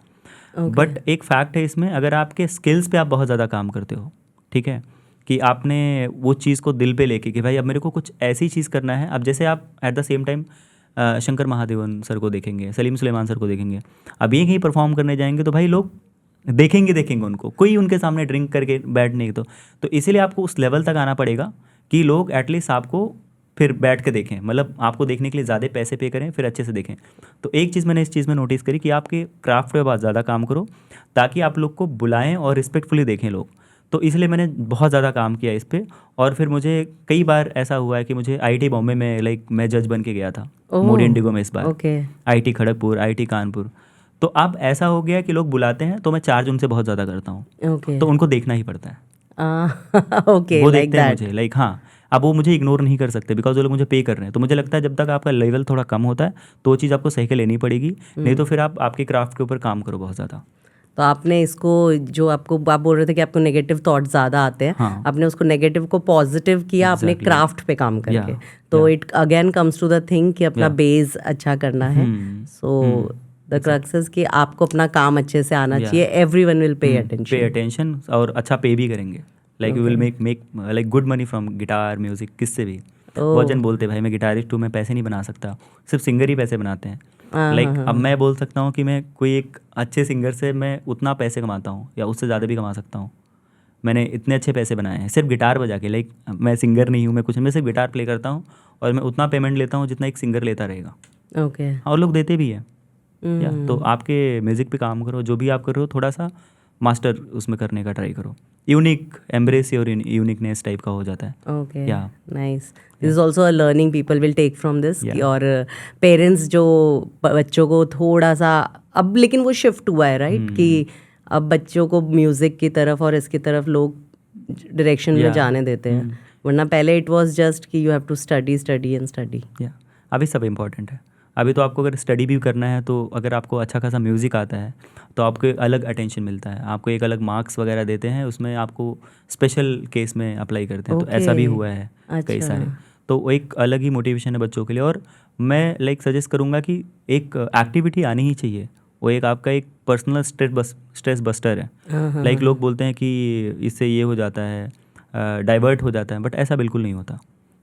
बट एक फैक्ट है इसमें, अगर आपके स्किल्स पे आप बहुत ज़्यादा काम करते हो, ठीक है, कि आपने वो चीज़ को दिल पे लेके कि भाई अब मेरे को कुछ ऐसी चीज़ करना है। अब जैसे आप at the same time Shankar Mahadevan sir को देखेंगे, सलीम सुलेमान सर को देखेंगे, अब ये कहीं परफॉर्म करने जाएंगे तो भाई लोग देखेंगे उनको, कोई उनके सामने ड्रिंक करके बैठ नहीं। तो इसीलिए आपको उस लेवल तक आना पड़ेगा कि लोग एटलीस्ट आपको फिर बैठ के देखें, मतलब आपको देखने के लिए ज़्यादा पैसे पे करें, फिर अच्छे से देखें। तो एक चीज़ मैंने इस चीज़ में नोटिस करी कि आपके क्राफ्ट पे बहुत ज़्यादा काम करो, ताकि आप लोग को बुलाएं और रिस्पेक्टफुली देखें लोग। तो इसलिए मैंने बहुत ज़्यादा काम किया इस पर। और फिर मुझे कई बार ऐसा हुआ है कि मुझे IIT बॉम्बे में मैं जज बन के गया था, मोडी इंडिगो में इस बार, okay. IIT Kharagpur, IIT Kanpur. तो अब ऐसा हो गया कि लोग बुलाते हैं तो मैं चार्ज उनसे बहुत ज़्यादा करता हूँ, ओके तो उनको देखना ही पड़ता है। ओके, वो लाइक देखते हैं दैट। मुझे, हाँ, अब वो मुझे इग्नोर नहीं कर सकते बिकॉज वो लोग मुझे पे कर रहे हैं। तो मुझे लगता है जब तक आपका लेवल थोड़ा कम होता है तो वो चीज़ आपको सही के लेनी पड़ेगी, नहीं तो फिर आप आपके क्राफ्ट के ऊपर काम करो बहुत ज़्यादा। तो आपने इसको, जो आपको आप बोल रहे थे कि आपको नेगेटिव थॉट ज़्यादा आते हैं, हाँ। आपने उसको नेगेटिव को पॉजिटिव किया अपने Exactly. क्राफ्ट पे काम करके। Yeah, तो it again comes to the thing कि अपना Yeah. बेस अच्छा करना है। सो द क्रक्स कि आपको अपना काम अच्छे से आना Yeah. चाहिए, everyone will pay pay attention. Attention, और अच्छा पे भी करेंगे। Like you will make like good money from guitar music, किससे भी। बहुत जन बोलते हैं भाई मैं गिटारिस्ट हूँ, मैं पैसे नहीं बना सकता, सिर्फ सिंगर ही पैसे बनाते हैं। लाइक अब मैं बोल सकता हूँ कि मैं कोई एक अच्छे सिंगर से मैं उतना पैसे कमाता हूँ या उससे ज़्यादा भी कमा सकता हूँ। मैंने इतने अच्छे पैसे बनाए हैं सिर्फ गिटार बजा के। लाइक मैं सिंगर नहीं हूँ, मैं कुछ, मैं सिर्फ गिटार प्ले करता हूँ और मैं उतना पेमेंट लेता हूँ जितना एक सिंगर लेता रहेगा, ओके। और लोग देते भी हैं। या तो आपके म्यूज़िक पे काम करो, जो भी आप कर रहे हो थोड़ा सा मास्टर उसमें करने का ट्राई करो, unique, embrace your uniqueness type का हो जाता है। Okay, Yeah. Nice. This is also a learning people will take from this. Yeah. और पेरेंट्स जो बच्चों को थोड़ा सा, अब लेकिन वो शिफ्ट हुआ है राइट, कि अब बच्चों को म्यूजिक की तरफ और इसकी तरफ लोग डायरेक्शन में Yeah. जाने देते हैं, वरना पहले इट वाज जस्ट कि you have to study study and study. या अभी सब इम्पॉर्टेंट है। अभी तो आपको अगर स्टडी भी करना है तो अगर आपको अच्छा खासा म्यूज़िक आता है तो आपको एक अलग अटेंशन मिलता है, आपको एक अलग मार्क्स वगैरह देते हैं, उसमें आपको स्पेशल केस में अप्लाई करते हैं। तो ऐसा भी हुआ है कई सारे। तो वो एक अलग ही मोटिवेशन है बच्चों के लिए। और मैं लाइक सजेस्ट करूँगा कि एक एक्टिविटी आनी ही चाहिए, वो एक आपका एक पर्सनल स्ट्रेस बस्टर है। लाइक लोग बोलते हैं कि इससे ये हो जाता है, डाइवर्ट हो जाता है, बट ऐसा बिल्कुल नहीं होता।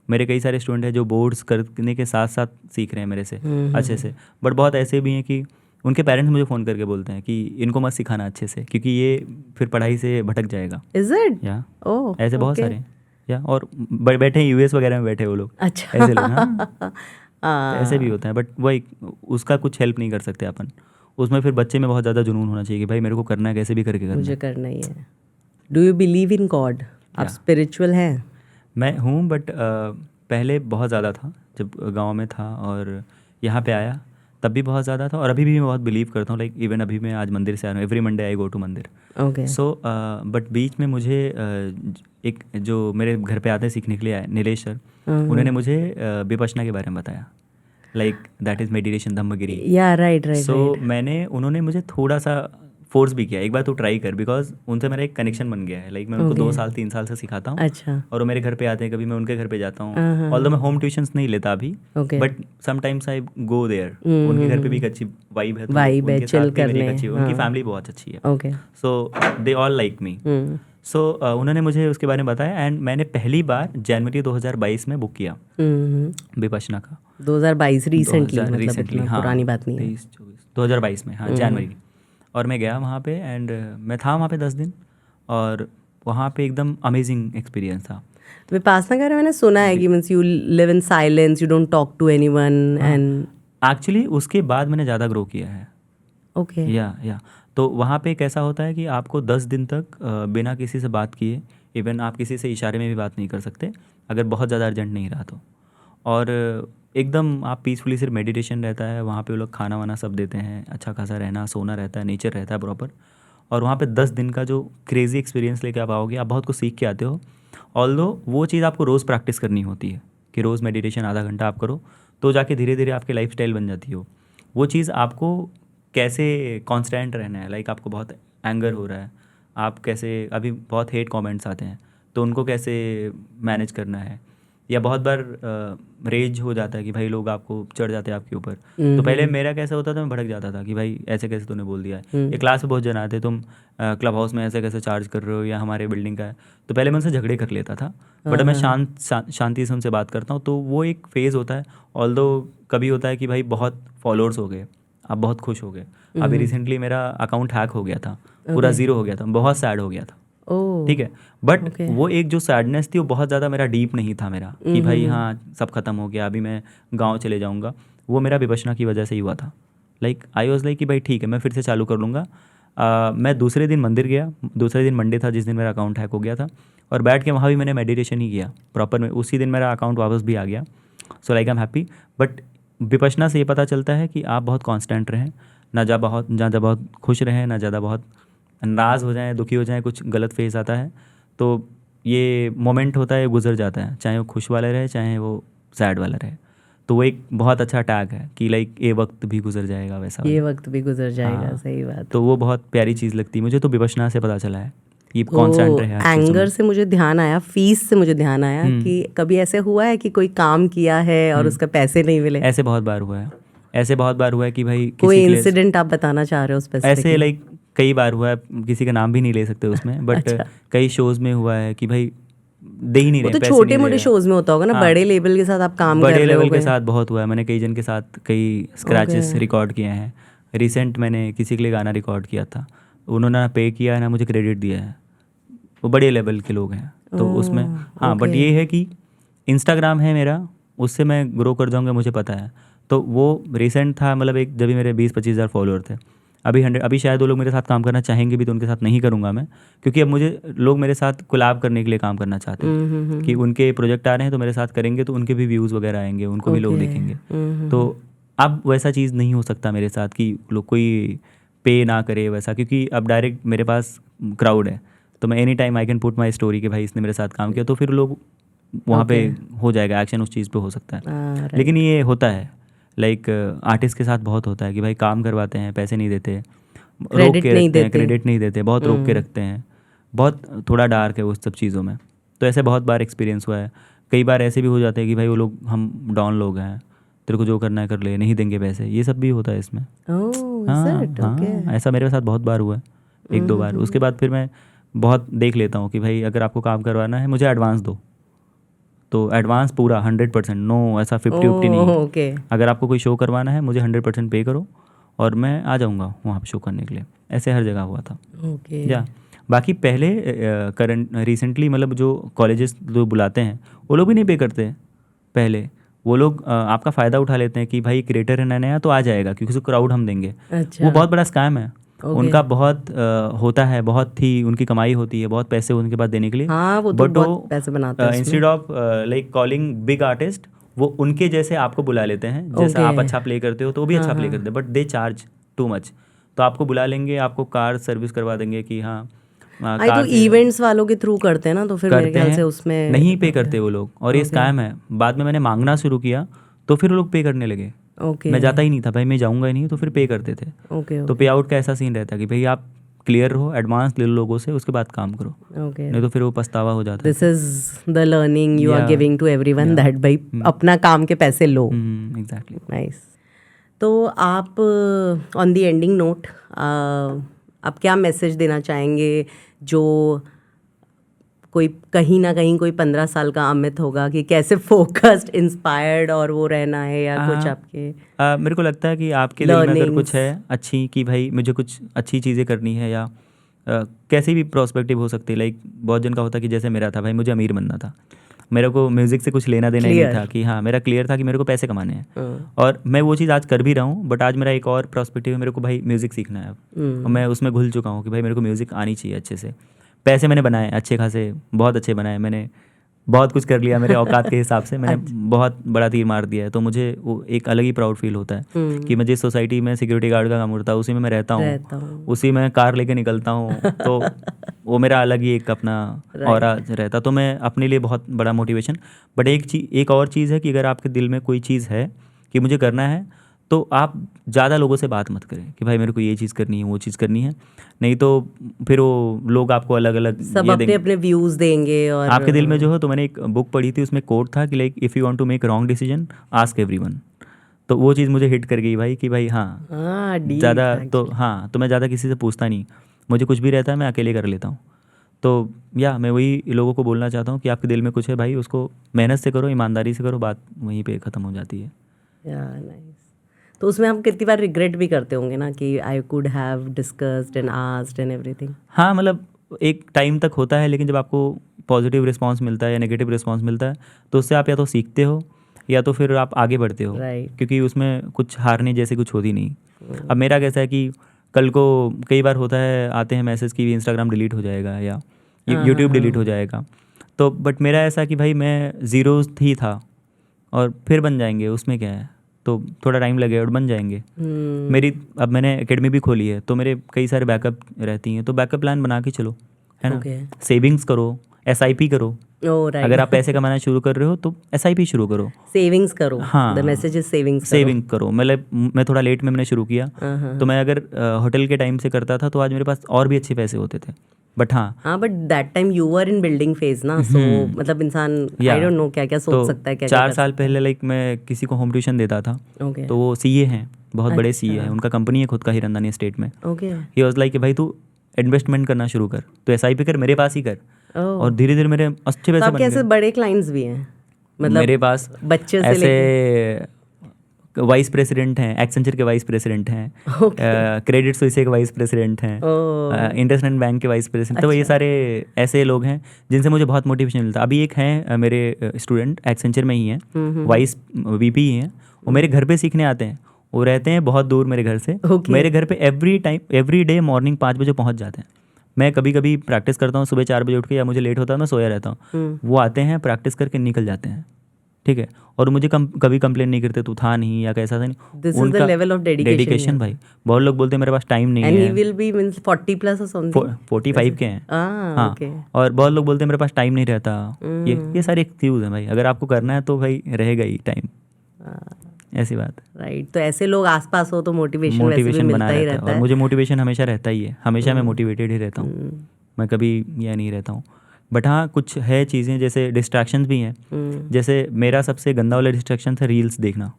मेरे कई सारे स्टूडेंट हैं जो बोर्ड्स करने के साथ साथ सीख रहे हैं मेरे से अच्छे से, बट बहुत ऐसे भी हैं कि उनके पेरेंट्स मुझे फ़ोन करके बोलते हैं कि इनको मत सिखाना अच्छे से, क्योंकि ये फिर पढ़ाई से भटक जाएगा। Is it? या ओह, ऐसे बहुत सारे हैं। या और बैठे हैं US वगैरह में बैठे वो लोग, अच्छा। ऐसे लोग। हाँ, तो ऐसे भी होता है, बट वही उसका कुछ हेल्प नहीं कर सकते अपन। उसमें फिर बच्चे में बहुत ज़्यादा जुनून होना चाहिए कि भाई मेरे को करना है, कैसे भी करके करना मुझे है। करना ही है। Do you believe in God? आप स्पिरिचुअल हैं? मैं हूँ, बट पहले बहुत ज़्यादा था जब गांव में था, और यहाँ पे आया तब भी बहुत ज़्यादा था, और अभी भी मैं बहुत बिलीव करता हूँ। लाइक इवन अभी मैं आज मंदिर से आ रहा हूँ, every Monday I go to mandir. Okay. So but बीच में मुझे एक जो मेरे घर पे आते सीखने के लिए आए, नीलेश सर, उन्होंने मुझे विपश्यना के बारे में बताया। Like that is meditation, Dhammagiri. या राइट राइट। सो उन्होंने मुझे थोड़ा सा फोर्स भी किया, एक बार तो ट्राई कर, बिकॉज उनसे मेरा एक कनेक्शन बन गया है। लाइक मैं उनको 2 साल 3 साल से सिखाता हूँ, अच्छा। और वो मेरे घर पे आते हैं, कभी मैं उनके घर पे जाता हूँ। ऑल्दो मैं होम ट्यूशंस नहीं लेता अभी, but sometimes I go there. उनके घर पे भी एक अच्छी वाइब है, तो उनके साथ भी मेरी एक अच्छी, उनकी फैमिली बहुत अच्छी है। Okay. So they all like me. So उन्होंने मुझे उसके बारे में बताया, एंड मैंने पहली बार जनवरी 2022 में बुक किया विपश्यना का। 2022 रिसेंटली, मतलब रिसेंटली, इतना पुरानी बात नहीं है। 2022 में, हाँ, जनवरी। और मैं गया वहाँ पे, एंड मैं था वहाँ पे 10 दिन, और वहाँ पे एकदम अमेजिंग एक्सपीरियंस था। विपासना का मैंने सुना है कि means you live in silence, you don't talk to anyone, and actually उसके बाद मैंने ज़्यादा ग्रो किया है। ओके। या तो वहाँ पे कैसा होता है कि आपको 10 दिन तक बिना किसी से बात किए, इवन आप किसी से इशारे में भी बात नहीं कर सकते अगर बहुत ज़्यादा अर्जेंट नहीं रहा तो। और एकदम आप पीसफुली, सिर्फ मेडिटेशन रहता है वहाँ पे। वो लोग खाना वाना सब देते हैं, अच्छा खासा रहना सोना रहता है, नेचर रहता है प्रॉपर। और वहाँ पे 10 दिन का जो क्रेज़ी एक्सपीरियंस लेके आप आओगे, आप बहुत कुछ सीख के आते हो। ऑल्दो वो चीज़ आपको रोज़ प्रैक्टिस करनी होती है कि रोज़ मेडिटेशन आधा घंटा आप करो, तो जाके धीरे धीरे आपकी लाइफस्टाइल बन जाती हो। वो चीज़ आपको कैसे कांस्टेंट रहना है, लाइक आपको बहुत एंगर हो रहा है, आप कैसे, अभी बहुत हेट कमेंट्स आते हैं तो उनको कैसे मैनेज करना है, या बहुत बार रेज हो जाता है कि भाई लोग आपको चढ़ जाते हैं आपके ऊपर। तो पहले मेरा कैसा होता था, मैं भड़क जाता था कि भाई ऐसे कैसे तूने बोल दिया है। ये क्लास में बहुत जन आते, तुम क्लब हाउस में ऐसे कैसे चार्ज कर रहे हो, या हमारे बिल्डिंग का है। तो पहले मैं उनसे झगड़े कर लेता था, बट मैं शांति से उनसे बात करता हूँ। तो वो एक फेज़ होता है। ऑल्दो कभी होता है कि भाई बहुत फॉलोअर्स हो गए, आप बहुत खुश हो गए। अभी रिसेंटली मेरा अकाउंट हैक हो गया था, पूरा ज़ीरो हो गया था, बहुत सैड हो गया था। ओह। ठीक है, बट Okay. वो एक जो सैडनेस थी वो बहुत ज़्यादा मेरा डीप नहीं था मेरा, कि भाई हाँ सब खत्म हो गया, अभी मैं गांव चले जाऊंगा। वो मेरा विपश्यना की वजह से ही हुआ था। लाइक आई वाज लाइक कि भाई ठीक है, मैं फिर से चालू कर लूँगा। मैं दूसरे दिन मंदिर गया, दूसरे दिन मंडे था जिस दिन मेरा अकाउंट हैक हो गया था, और बैठ के वहाँ भी मैंने मेडिटेशन ही किया प्रॉपर में। उसी दिन मेरा अकाउंट वापस भी आ गया। So like I am happy. But Vipassana से ये पता चलता है कि आप बहुत कांस्टेंट रहें, ना ज़्यादा बहुत खुश रहें, ना ज़्यादा बहुत नाराज़ हो जाएं, दुखी हो जाएं, कुछ गलत फेज़ आता है तो ये मोमेंट होता है, गुजर जाता है, चाहे वो खुश वाला रहे चाहे वो सैड वाला रहे। तो वो एक बहुत अच्छा टैग है कि लाइक ये वक्त भी गुजर जाएगा, वैसा ये वाला। वक्त भी गुजर जाएगा, हाँ, सही बात। तो वो बहुत प्यारी चीज़ लगती है मुझे। तो विपश्यना से पता चला है कि कॉन्स्टेंट रहे हर चीज़ों एंगर में। से मुझे ध्यान आया, फीस से मुझे ध्यान आया कि कभी ऐसे हुआ है कि कोई काम किया है और उसका पैसे नहीं मिले? ऐसे बहुत बार हुआ है, ऐसे बहुत बार हुआ है कि भाई कोई किसी के लिए इंसिडेंट आप बताना चाह रहे हो ऐसे स्पेसिफिकली? लाइक कई बार हुआ है, किसी का नाम भी नहीं ले सकते उसमें, बट अच्छा। कई शोज़ में हुआ है कि भाई दे ही नहीं वो रहे, तो पैसे छोटे नहीं दे मोटे रहे। शोज में होता होगा ना, हाँ, बड़े लेवल के साथ आप काम कर बड़े रहे लेवल के होगे। साथ बहुत हुआ है। मैंने कई जन के साथ कई स्क्रैचेस रिकॉर्ड किए हैं। रिसेंट मैंने किसी के लिए गाना रिकॉर्ड किया था, उन्होंने ना पे किया है ना मुझे क्रेडिट दिया है। वो बड़े लेवल के लोग हैं तो उसमें। हाँ, बट ये है कि इंस्टाग्राम है मेरा, उससे मैं ग्रो कर जाऊँगा, मुझे पता है। तो वो रिसेंट था, मतलब एक जब भी मेरे 20-25 हज़ार फॉलोअर थे। अभी 100, अभी शायद वो लोग मेरे साथ काम करना चाहेंगे भी तो उनके साथ नहीं करूँगा मैं, क्योंकि अब मुझे लोग मेरे साथ कोलैब करने के लिए काम करना चाहते हैं कि उनके प्रोजेक्ट आ रहे हैं तो मेरे साथ करेंगे तो उनके भी व्यूज़ वगैरह आएंगे, उनको भी लोग देखेंगे। तो अब वैसा चीज़ नहीं हो सकता मेरे साथ कि लोग कोई पे ना करे वैसा, क्योंकि अब डायरेक्ट मेरे पास क्राउड है। तो मैं any time I can put my story कि भाई इसने मेरे साथ काम किया, तो फिर लोग वहाँ पे हो जाएगा, एक्शन उस चीज़ पे हो सकता है। लेकिन ये होता है लाइक आर्टिस्ट के साथ बहुत होता है कि भाई काम करवाते हैं, पैसे नहीं देते, रोक के रखते हैं, क्रेडिट नहीं देते, बहुत रोक के रखते हैं, बहुत थोड़ा डार्क है उस सब चीज़ों में। तो ऐसे बहुत बार एक्सपीरियंस हुआ है। कई बार ऐसे भी हो जाते हैं कि भाई वो लोग, हम डाउन लोग हैं, तेरे को जो करना है कर ले, नहीं देंगे पैसे, ये सब भी होता है इसमें। हाँ, ऐसा मेरे साथ बहुत बार हुआ है, 1-2 बार। उसके बाद फिर मैं बहुत देख लेता हूँ कि भाई अगर आपको काम करवाना है मुझे एडवांस दो, तो एडवांस पूरा 100%, नो ऐसा 50-50 नहीं। अगर आपको कोई शो करवाना है मुझे 100% पे करो और मैं आ जाऊँगा वहाँ पे शो करने के लिए। ऐसे हर जगह हुआ था। या बाकी पहले करंट रिसेंटली, मतलब जो कॉलेजेस जो बुलाते हैं वो लोग भी नहीं पे करते पहले। वो लोग आपका फ़ायदा उठा लेते हैं कि भाई क्रिएटर है नया तो आ जाएगा क्योंकि उसको क्राउड हम देंगे। वो बहुत बड़ा स्कैम है। उनका बहुत होता है, बहुत ही उनकी कमाई होती है, बहुत पैसे उनके पास देने के लिए। हाँ, वो तो बहुत पैसे बनाते हैं। Instead of like calling big artist, वो उनके जैसे आपको बुला लेते हैं। जैसे आप अच्छा प्ले करते हो तो वो भी अच्छा प्ले करते हैं, but they charge too much. तो आपको बुला लेंगे, आपको कार सर्विस करवा देंगे कि हाँ तो इवेंट्स वालों के थ्रू करते हैं ना, तो फिर मेरे ख्याल से उसमें नहीं पे करते वो लोग, और ये स्कैम है। बाद में मैंने मांगना शुरू किया तो फिर वो लोग पे करने लगे। मैं जाता ही नहीं था भाई, मैं जाऊंगा ही नहीं, तो फिर पे करते थे। तो पे आउट का ऐसा सीन रहता है कि भाई आप क्लियर रहो, एडवांस ले लो लोगों से, उसके बाद काम करो, नहीं तो फिर वो पछतावा हो जाता है। This is the learning you are giving to everyone, that भाई अपना काम के पैसे लो। एग्जैक्टली। नाइस। तो आप ऑन द एंडिंग नोट आप क्या मैसेज देना चाहेंगे जो कोई कहीं ना कहीं कोई 15 साल का अमित होगा कि कैसे फोकस्ड, इंस्पायर्ड और वो रहना है, या कुछ आपके मेरे को लगता है कि आपके दिल में अगर कुछ है अच्छी कि भाई मुझे कुछ अच्छी चीज़ें करनी है, या कैसी भी प्रोस्पेक्टिव हो सकती है। लाइक बहुत जन का होता है कि जैसे मेरा था, भाई मुझे अमीर बनना था, मेरे को म्यूज़िक से कुछ लेना देना ही Clear. नहीं था कि हाँ, मेरा क्लियर था कि मेरे को पैसे कमाने हैं। हाँ। और मैं वो चीज़ आज कर भी रहा हूँ, बट आज मेरा एक और पर्सपेक्टिव है, मेरे को भाई म्यूज़िक सीखना है अब। और मैं उसमें घुल चुका हूँ कि भाई मेरे को म्यूज़िक आनी चाहिए अच्छे से। पैसे मैंने बनाए अच्छे खासे, बहुत अच्छे बनाए मैंने, बहुत कुछ कर लिया मेरे औकात के हिसाब से, मैंने बहुत बड़ा तीर मार दिया है। तो मुझे वो एक अलग ही प्राउड फील होता है कि मैं जिस सोसाइटी में सिक्योरिटी गार्ड का काम करता हूँ उसी में मैं रहता हूँ, उसी में कार लेके निकलता हूँ, तो वो मेरा अलग ही एक अपना ऑरा रहता। तो मैं अपने लिए बहुत बड़ा मोटिवेशन। बट एक और चीज़ है कि अगर आपके दिल में कोई चीज़ है कि मुझे करना है, तो आप ज़्यादा लोगों से बात मत करें कि भाई मेरे को ये चीज़ करनी है, वो चीज़ करनी है, नहीं तो फिर वो लोग आपको अलग अलग सब अपने अपने व्यूज़ देंगे। और आपके दिल में जो है, तो मैंने एक बुक पढ़ी थी, उसमें कोट था कि like if you want to make wrong decision ask everyone. तो वो चीज़ मुझे हिट कर गई भाई कि भाई हाँ, ज़्यादा तो हाँ, तो मैं ज़्यादा किसी से पूछता नहीं, मुझे कुछ भी रहता है मैं अकेले कर लेता हूँ। तो मैं वही लोगों को बोलना चाहता हूँ कि आपके दिल में कुछ है भाई, उसको मेहनत से करो, ईमानदारी से करो, बात वहीं पे ख़त्म हो जाती है। नाइस। तो उसमें हम कितनी बार रिग्रेट भी करते होंगे ना कि I could have discussed and asked and everything. हाँ, मतलब एक टाइम तक होता है, लेकिन जब आपको पॉजिटिव रिस्पांस मिलता है या नेगेटिव रिस्पांस मिलता है, तो उससे आप या तो सीखते हो या तो फिर आप आगे बढ़ते हो। Right. क्योंकि उसमें कुछ हारने जैसे कुछ होती नहीं। अब मेरा कैसा है कि कल को कई बार होता है, आते हैं मैसेज कि इंस्टाग्राम डिलीट हो जाएगा या यूट्यूब डिलीट हो जाएगा, तो बट मेरा ऐसा कि भाई मैं ज़ीरो ही था और फिर बन जाएंगे, उसमें क्या है, तो थोड़ा टाइम लगेगा और बन जाएंगे। मेरी अब मैंने एकेडमी भी खोली है, तो मेरे कई सारे बैकअप रहती हैं, तो बैकअप प्लान बना के चलो, है ना। सेविंग्स करो, SIP करो। अगर आप पैसे कमाना शुरू कर रहे हो तो SIP शुरू करो, सेविंग्स करो। हाँ, द मैसेज इज सेविंग करो। मतलब मैं थोड़ा लेट में मैंने शुरू किया, तो मैं अगर होटल के टाइम से करता था तो आज मेरे पास और भी अच्छे पैसे होते थे। But but that time you were in building phase ना, सो मतलब इंसान आई डोंट नो क्या क्या सोच सकता है। क्या 4 साल पहले लाइक मैं किसी को होम ट्यूशन देता था, तो वो CA हैं, बहुत बड़े CA हैं, उनका कंपनी है खुद का हिरंदानी स्टेट में। ही वाज लाइक कि भाई तू इन्वेस्टमेंट करना शुरू कर, तो SIP कर, मेरे पास ही कर। और धीरे धीरे मेरे अच्छे पैसे बन गए। कैसे बड़े क्लाइंट्स भी हैं मतलब मेरे पास बच्चे से ऐसे वाइस प्रेसिडेंट हैं, एक्सेंचर के वाइस प्रेसिडेंट हैं, क्रेडिट स्विस के वाइस प्रेसिडेंट हैं, इंडसइंड बैंक के वाइस प्रेसिडेंट। तो ये सारे ऐसे लोग हैं जिनसे मुझे बहुत मोटिवेशन मिलता है। अभी एक हैं मेरे स्टूडेंट, एक्सेंचर में ही हैं, वाइस VP ही हैं, वो मेरे घर पे सीखने आते हैं। वो रहते हैं बहुत दूर मेरे घर से, मेरे घर पे एवरी डे मॉर्निंग 5 बजे पहुँच जाते हैं। मैं कभी कभी प्रैक्टिस करता हूँ सुबह 4 बजे उठ के, या मुझे लेट होता है मैं सोया रहता हूँ, वो आते हैं प्रैक्टिस करके निकल जाते हैं, ठीक है। और मुझे कभी कंप्लेन नहीं करते तू था नहीं या कैसा था नहीं। उनका लेवल ऑफ डेडिकेशन भाई, बहुत लोग बोलते हैं मेरे पास टाइम नहीं है, and he will be means 40 plus or something, 45 के हैं। हाँ, और बहुत लोग बोलते हैं मेरे पास टाइम नहीं रहता। ये सारी एक्सक्यूज है भाई, अगर आपको करना है तो भाई रहेगा ही टाइम, ऐसी बात। राइट। तो ऐसे लोग आसपास हो तो मोटिवेशन बना रहता है, और मुझे मोटिवेशन हमेशा रहता ही है, हमेशा मैं मोटिवेटेड ही रहता हूँ, मैं कभी यह नहीं रहता हूँ। बट हाँ, कुछ है चीज़ें जैसे डिस्ट्रैक्शंस भी हैं। जैसे मेरा सबसे गंदा वाला डिस्ट्रैक्शन था रील्स देखना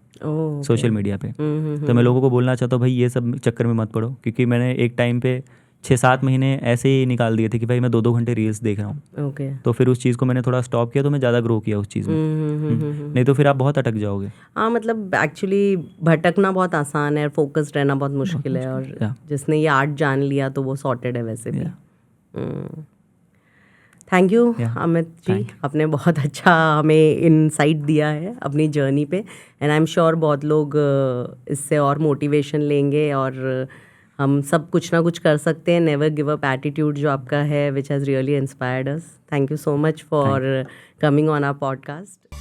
सोशल मीडिया पे। तो मैं लोगों को बोलना चाहता हूँ भाई ये सब चक्कर में मत पड़ो, क्योंकि मैंने एक टाइम पे 6-7 महीने ऐसे ही निकाल दिए थे कि भाई मैं 2-2 घंटे रील्स देख रहा हूँ। तो फिर उस चीज़ को मैंने थोड़ा स्टॉप किया, तो मैं ज़्यादा ग्रो किया उस चीज़ में। नहीं तो फिर आप बहुत अटक जाओगे। हाँ, मतलब एक्चुअली भटकना बहुत आसान है, फोकस्ड रहना बहुत मुश्किल है, और जिसने ये आर्ट जान लिया तो वो सॉर्टेड है वैसे भी। थैंक यू अमित जी, आपने बहुत अच्छा हमें इनसाइट दिया है अपनी जर्नी पे, एंड आई एम श्योर बहुत लोग इससे और मोटिवेशन लेंगे, और हम सब कुछ ना कुछ कर सकते हैं। नेवर गिव अप एटीट्यूड जो आपका है, which has really inspired us. Thank you so much for coming on our podcast.